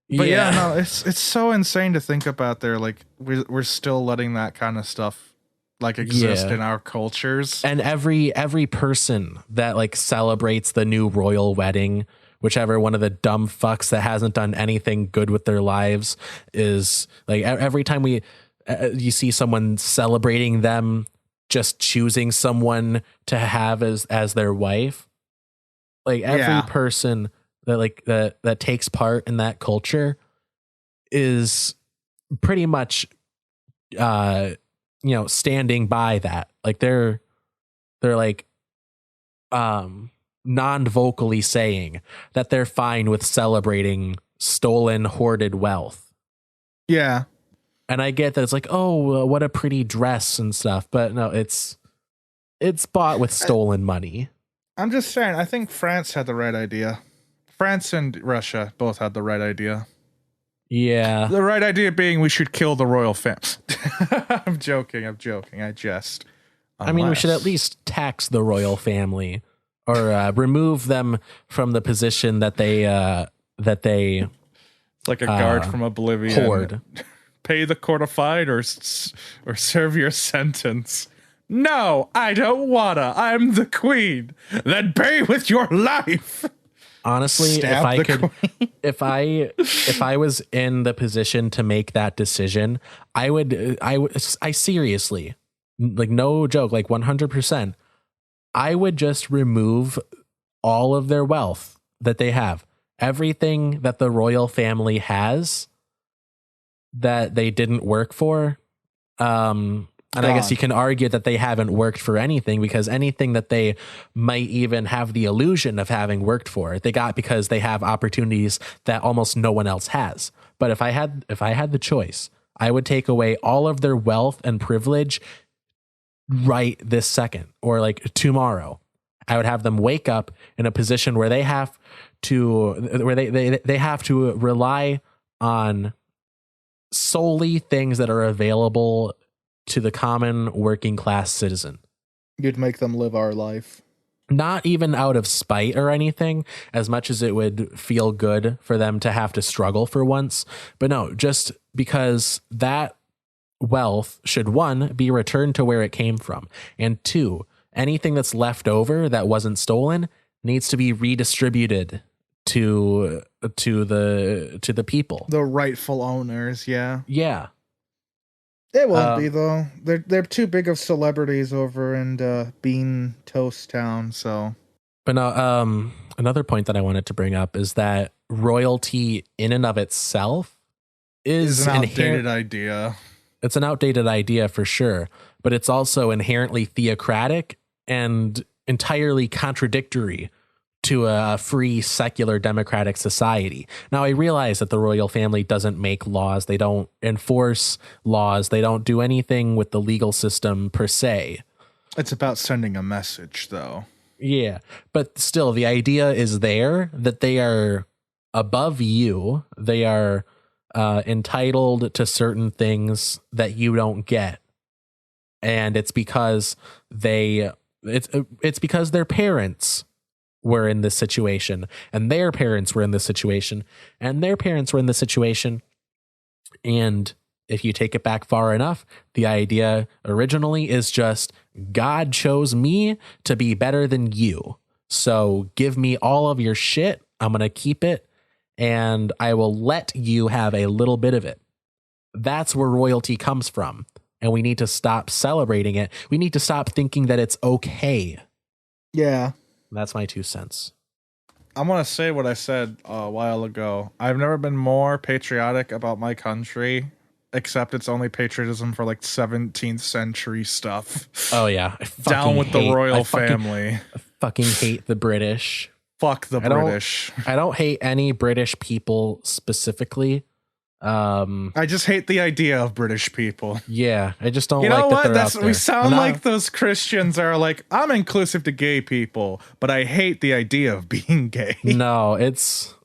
But yeah, no, it's so insane to think about there. Like we're still letting that kind of stuff like exist in our cultures. And every person that like celebrates the new royal wedding, whichever one of the dumb fucks that hasn't done anything good with their lives is like every time you see someone celebrating them just choosing someone to have as their wife, like every person that takes part in that culture is pretty much standing by that. Like they're like non-vocally saying that they're fine with celebrating stolen, hoarded wealth. Yeah. And I get that it's like, oh, what a pretty dress and stuff, but no, it's bought with stolen money. I'm just saying, I think France had the right idea. France and Russia both had the right idea. Yeah. The right idea being we should kill the royal family. I'm joking. I jest. I mean, we should at least tax the royal family or remove them from the position that they it's like a guard from Oblivion. Hoard. pay the court a fine or serve your sentence. No, I don't wanna. I'm the queen. Then pay with your life. Honestly, if I was in the position to make that decision, I seriously, like, no joke, like 100%, I would just remove all of their wealth that they have. Everything that the royal family has that they didn't work for. And I guess you can argue that they haven't worked for anything, because anything that they might even have the illusion of having worked for, they got because they have opportunities that almost no one else has. But if I had the choice, I would take away all of their wealth and privilege right this second, or like tomorrow. I would have them wake up in a position where they have to rely on solely things that are available to the common working class citizen. You'd make them live our life. Not even out of spite or anything, as much as it would feel good for them to have to struggle for once. But no, just because that wealth should, one, be returned to where it came from, and two, anything that's left over that wasn't stolen needs to be redistributed to the people, the rightful owners. Yeah. It won't be though. They're too big of celebrities over in Bean Toast Town. So, but no. Another point that I wanted to bring up is that royalty, in and of itself, is an outdated idea. It's an outdated idea for sure, but it's also inherently theocratic and entirely contradictory to a free, secular, democratic society. Now, I realize that the royal family doesn't make laws. They don't enforce laws. They don't do anything with the legal system per se. It's about sending a message, though. Yeah, but still, the idea is there that they are above you. They are entitled to certain things that you don't get. And it's because it's because their parents were in this situation, and their parents were in this situation, and their parents were in this situation. And if you take it back far enough, the idea originally is just, God chose me to be better than you. So give me all of your shit. I'm going to keep it, and I will let you have a little bit of it. That's where royalty comes from. And we need to stop celebrating it. We need to stop thinking that it's okay. Yeah. That's my 2 cents. I'm going to say what I said a while ago. I've never been more patriotic about my country, except it's only patriotism for like 17th century stuff. Oh, yeah. Down with the royal family. I fucking hate the British. Fuck the British. I don't hate any British people specifically. I just hate the idea of British people. Yeah, I just don't. You know like what? We sound like those Christians are like, I'm inclusive to gay people, but I hate the idea of being gay. No,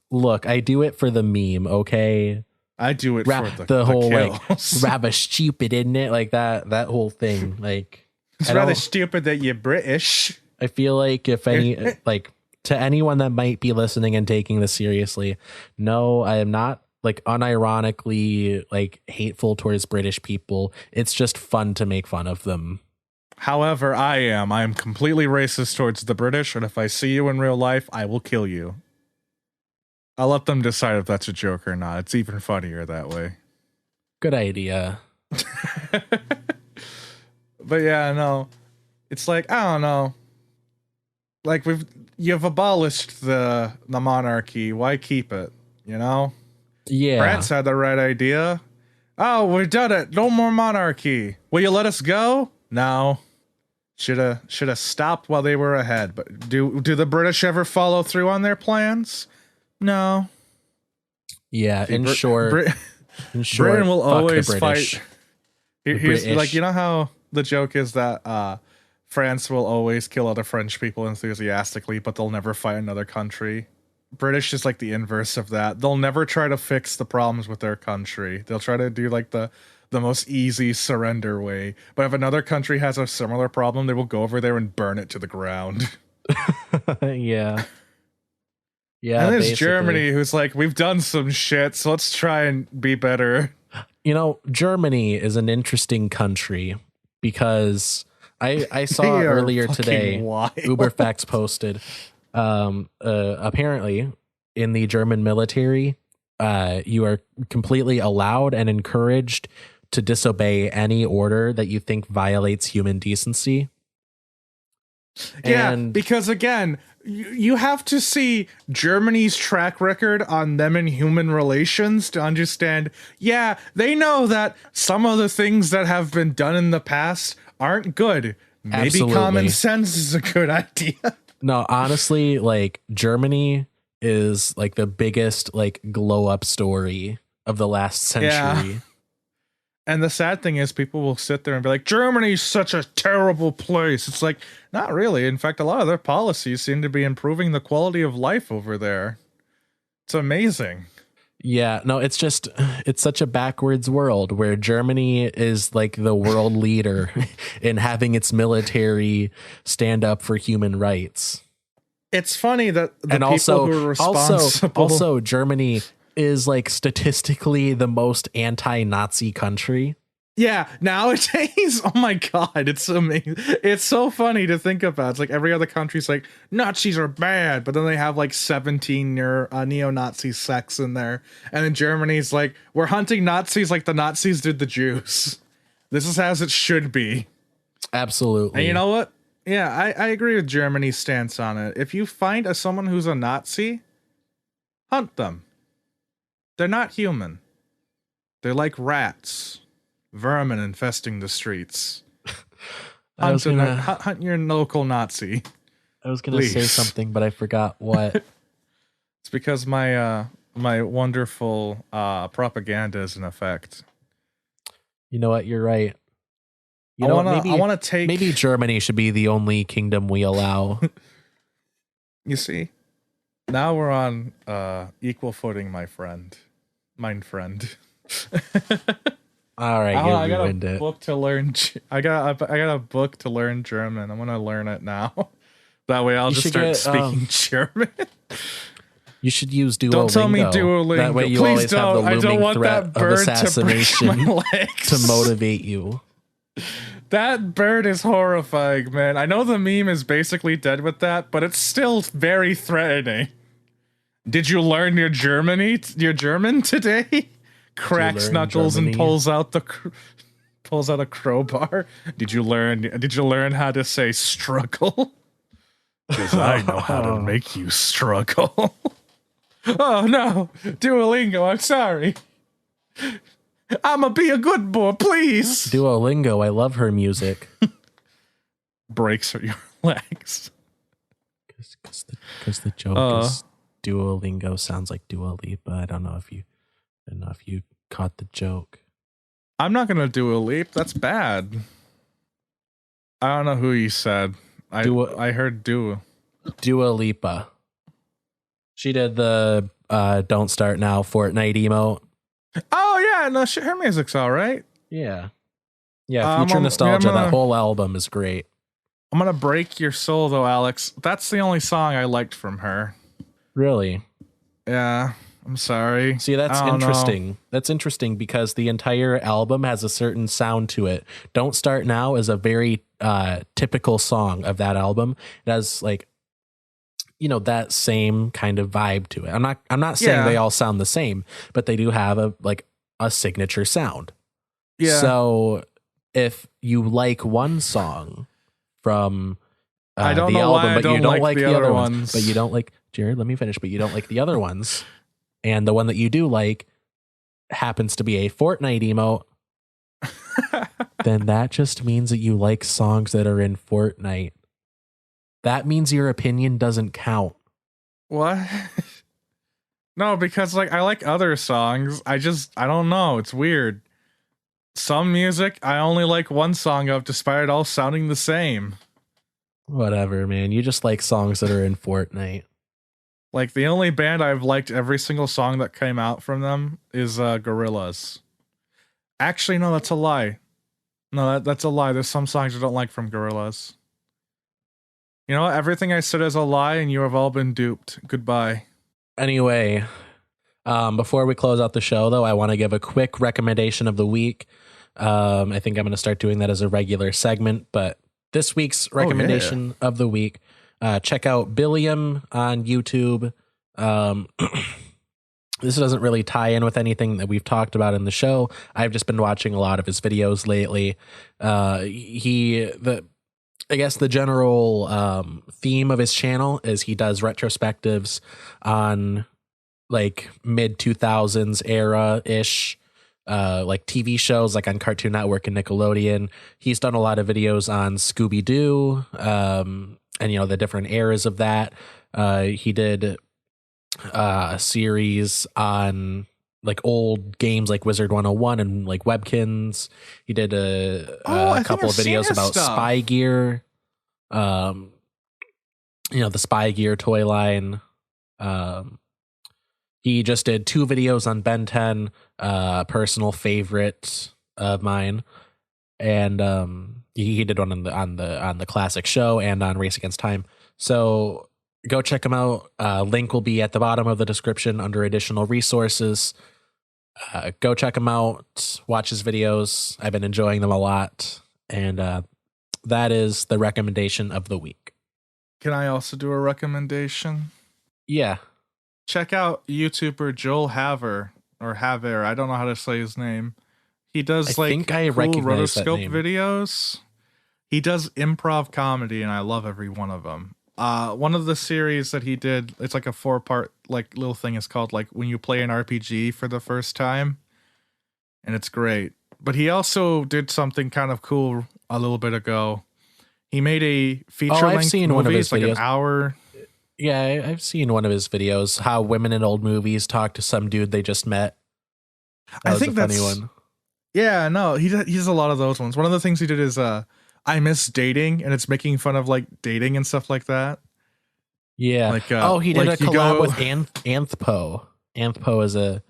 look, I do it for the meme. Okay, I do it for the whole kills. Like rather stupid, isn't it? Like that whole thing. Like, it's rather stupid that you're British. I feel like if any like to anyone that might be listening and taking this seriously, no, I am not like unironically like hateful towards British people. It's just fun to make fun of them. However, I am completely racist towards the British, and if I see you in real life, I will kill you. I'll let them decide if that's a joke or not. It's even funnier that way. Good idea. But yeah, no. It's like, I don't know. Like you've abolished the monarchy. Why keep it? You know? Yeah. France had the right idea. Oh, we've done it. No more monarchy. Will you let us go? No. Should have stopped while they were ahead. But do the British ever follow through on their plans? No. Yeah, in short, Britain will always fight. Here's British. Like, you know how the joke is that France will always kill other French people enthusiastically, but they'll never fight another country. British is like the inverse of that. They'll never try to fix the problems with their country. They'll try to do like the most easy surrender way. But if another country has a similar problem, they will go over there and burn it to the ground. Yeah. Yeah. And there's basically Germany, who's like, we've done some shit, so let's try and be better. Germany is an interesting country because I saw They are earlier fucking today, wild. Uberfacts posted, apparently in the German military, you are completely allowed and encouraged to disobey any order that you think violates human decency. Yeah, And because again, you have to see Germany's track record on them and human relations to understand, yeah, they know that some of the things that have been done in the past aren't good. Maybe Absolutely. common sense is a good idea. no, honestly, like Germany is like the biggest like glow up story of the last century. Yeah. And the sad thing is people will sit there and be like, Germany's such a terrible place. It's like, not really. In fact, a lot of their policies seem to be improving the quality of life over there. It's amazing. Yeah, no, it's such a backwards world where Germany is like the world leader in having its military stand up for human rights. It's funny that the And people who are responsible... also Germany is like statistically the most anti-Nazi country. Yeah, nowadays, oh my god, it's amazing. It's so funny to think about. It's like every other country's like, Nazis are bad, but then they have like 17 neo-Nazi sects in there. And then Germany's like, we're hunting Nazis like the Nazis did the Jews. This is as it should be. Absolutely. And you know what? Yeah, I agree with Germany's stance on it. If you find someone who's a Nazi, hunt them. They're not human. They're like rats. Vermin infesting the streets. Hunt your local Nazi. I was gonna say something, but I forgot what. It's because my wonderful propaganda is in effect. You know what? You're right. I want to take. Maybe Germany should be the only kingdom we allow. You see, now we're on equal footing, my friend. Mine friend. All right, I got a it. book to learn. I got a book to learn German. I'm gonna learn it now. That way, I'll just start speaking German. You should use Duolingo. Don't tell me Duolingo. That way, you Please always have the I don't looming want threat that bird of assassination to break my legs. to motivate you. That bird is horrifying, man. I know the meme is basically dead with that, but it's still very threatening. Did you learn your German today? Cracks knuckles Germany? And pulls out a crowbar. Did you learn how to say struggle? Because I know how to make you struggle. Oh no, Duolingo, I'm sorry. I'ma be a good boy, please. Duolingo, I love her music. Breaks your legs. Because the joke is Duolingo sounds like Dua Lipa. I don't know if you caught the joke. I'm not gonna do a leap. That's bad. I don't know who you said. I heard Dua Lipa. She did the "Don't Start Now" Fortnite emote. Oh yeah, no, her music's all right. Yeah. Future Nostalgia. That whole album is great. I'm gonna break your soul though, Alex. That's the only song I liked from her. Really? Yeah. I'm sorry. See, that's interesting. That's interesting because the entire album has a certain sound to it. Don't Start Now is a very typical song of that album. It has like, that same kind of vibe to it. I'm not saying they all sound the same, but they do have a signature sound. Yeah. So if you like one song from I don't the know album, why but you don't like the other ones. But you don't like Jared, let me finish, but you don't like the other ones. And the one that you do like happens to be a Fortnite emote, then that just means that you like songs that are in Fortnite. That means your opinion doesn't count. What? No, because I like other songs. I don't know. It's weird. Some music I only like one song of, despite it all sounding the same. Whatever, man. You just like songs that are in Fortnite. Like, the only band I've liked every single song that came out from them is Gorillaz. Actually, no, that's a lie. No, that's a lie. There's some songs I don't like from Gorillaz. You know what? Everything I said is a lie, and you have all been duped. Goodbye. Anyway, Before we close out the show, though, I want to give a quick recommendation of the week. I think I'm going to start doing that as a regular segment, but this week's recommendation of the week, check out Billiam on YouTube. This doesn't really tie in with anything that we've talked about in the show. I've just been watching a lot of his videos lately. I guess the general theme of his channel is he does retrospectives on like mid 2000s era ish, like TV shows like on Cartoon Network and Nickelodeon. He's done a lot of videos on Scooby-Doo, and the different eras of that. He did a series on like old games like Wizard 101 and like Webkins. He did a couple of videos about Spy Gear, the Spy Gear toy line. He just did 2 videos on Ben 10, personal favorite of mine, and he did one on the classic show and on Race Against Time. So go check him out. Link will be at the bottom of the description under additional resources. Go check him out. Watch his videos. I've been enjoying them a lot, and that is the recommendation of the week. Can I also do a recommendation? Yeah. Check out YouTuber Joel Haver or Haver. I don't know how to say his name. He does cool rotoscope videos. He does improv comedy, and I love every one of them. One of the series that he did, it's like a 4-part like little thing. Is called like when you play an RPG for the first time, and it's great. But he also did something kind of cool a little bit ago. He made a feature-length movie. One of his like videos. An hour. Yeah, I've seen one of his videos. How women in old movies talk to some dude they just met. That was a funny one. Yeah, no, he does a lot of those ones. One of the things he did is I Miss Dating, and it's making fun of like dating and stuff like that. Yeah. Like, he did a collab with anthpo. Anthpo is a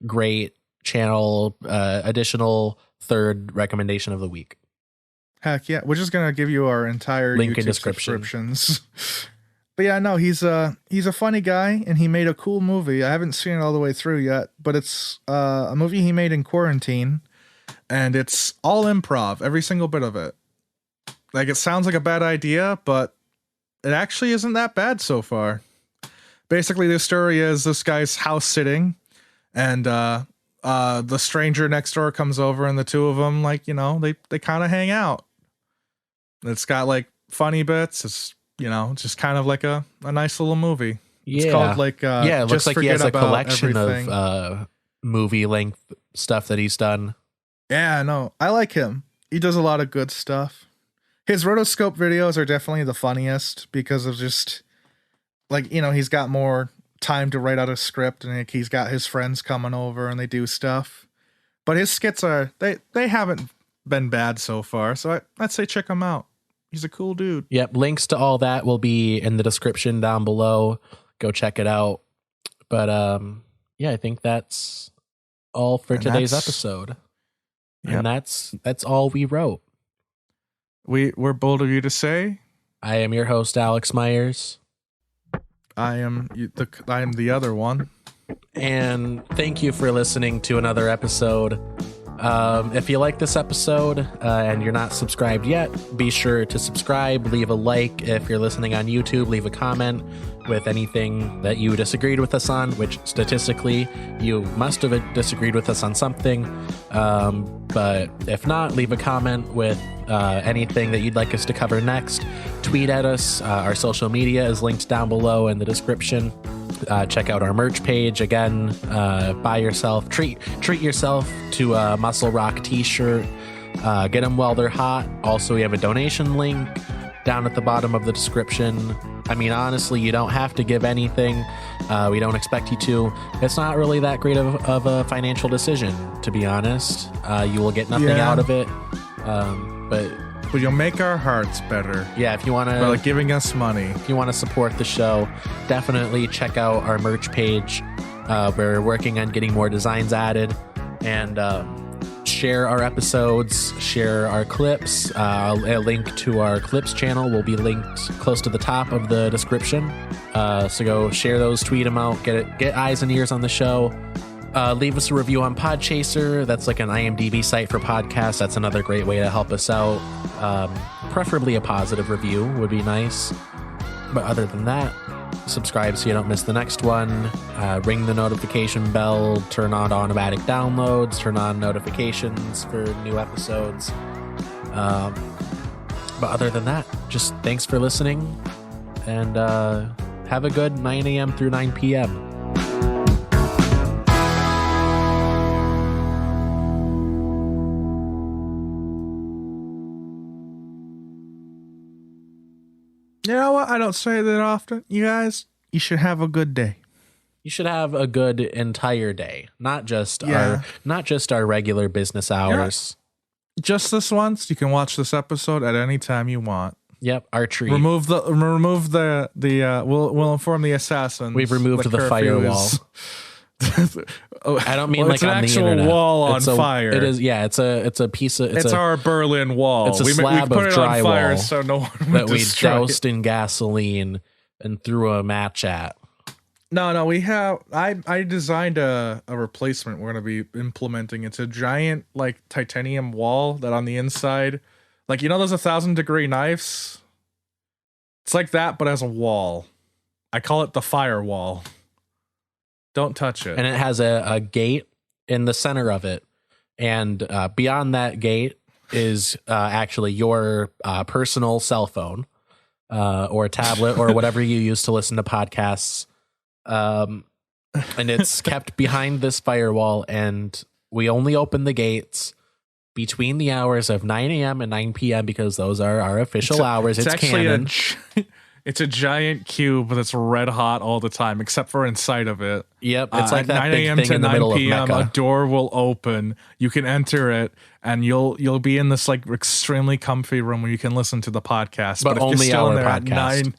great channel. Additional third recommendation of the week. Heck yeah, we're just gonna give you our entire link YouTube in description. Subscriptions. But yeah, no, he's a funny guy, and he made a cool movie. I haven't seen it all the way through yet, but it's a movie he made in quarantine, and it's all improv, every single bit of it. Like, it sounds like a bad idea, but it actually isn't that bad so far. Basically, the story is this guy's house sitting, and the stranger next door comes over, and the two of them, like, they kind of hang out. It's got like funny bits. It's just kind of like a nice little movie. Yeah. It's called like it looks like he has a collection everything. of movie length stuff that he's done. Yeah, no, I like him. He does a lot of good stuff. His rotoscope videos are definitely the funniest because of just like, he's got more time to write out a script, and like, he's got his friends coming over and they do stuff. But his skits they haven't been bad so far, so I'd say check him out. He's a cool dude. Yep. Links to all that will be in the description down below. Go check it out. But I think that's all for today's episode. Yep. And that's all we wrote. We're bold of you to say. I am your host, Alex Myers. I am the other one. And thank you for listening to another episode. If you like this episode and you're not subscribed yet, be sure to subscribe, leave a like. If you're listening on YouTube, leave a comment with anything that you disagreed with us on, which statistically you must have disagreed with us on something. But if not, leave a comment with anything that you'd like us to cover next. Tweet at us. Our social media is linked down below in the description. Check out our merch page. Again, buy yourself, treat yourself to a Muscle Rock t-shirt. Get them while they're hot. Also, we have a donation link down at the bottom of the description. I mean, honestly, you don't have to give anything. We don't expect you to. It's not really that great of a financial decision, to be honest. You will get nothing out of it. But you'll make our hearts better. Yeah, if you want to, by like giving us money. If you want to support the show, definitely check out our merch page. We're working on getting more designs added, and share our episodes, share our clips. A link to our clips channel will be linked close to the top of the description. So go share those, tweet them out, get eyes and ears on the show. Leave us a review on Podchaser. That's like an IMDb site for podcasts. That's another great way to help us out. Preferably a positive review would be nice. But other than that, subscribe so you don't miss the next one. Ring the notification bell. Turn on automatic downloads. Turn on notifications for new episodes. But other than that, just thanks for listening. And have a good 9 a.m. through 9 p.m. You know what? I don't say that often. You guys, you should have a good day. You should have a good entire day, not just our regular business hours. Yeah. Just this once. You can watch this episode at any time you want. Yep, our treat. Remove the we'll inform the assassins. We've removed the firewall. I don't mean like an on the actual internet. wall on fire. It is, yeah. It's a piece of. It's our Berlin Wall. It's a slab of drywall so no one that we doused in gasoline and threw a match at. No, we have. I designed a replacement we're gonna be implementing. It's a giant like titanium wall that on the inside, like you know those 1,000-degree knives. It's like that, but as a wall. I call it the firewall. Don't touch it. And it has a gate in the center of it. And beyond that gate is actually your personal cell phone or tablet or whatever you use to listen to podcasts. And it's kept behind this firewall. And we only open the gates between the hours of 9 a.m. and 9 p.m. because those are our official hours. It's canon. It's a giant cube that's red hot all the time, except for inside of it. Yep, it's like that 9 big a.m. thing to in the 9 middle p.m. of Mecca. A door will open. You can enter it, and you'll be in this like extremely comfy room where you can listen to the podcast. But if only you're still our in there podcast.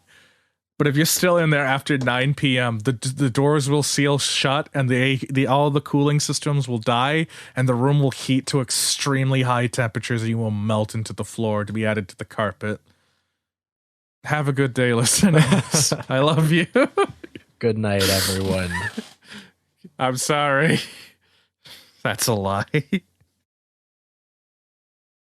But if you're still in there after 9 p.m., the doors will seal shut, and all the cooling systems will die, and the room will heat to extremely high temperatures, and you will melt into the floor to be added to the carpet. Have a good day, listeners. I love you. Good night, everyone. I'm sorry. That's a lie.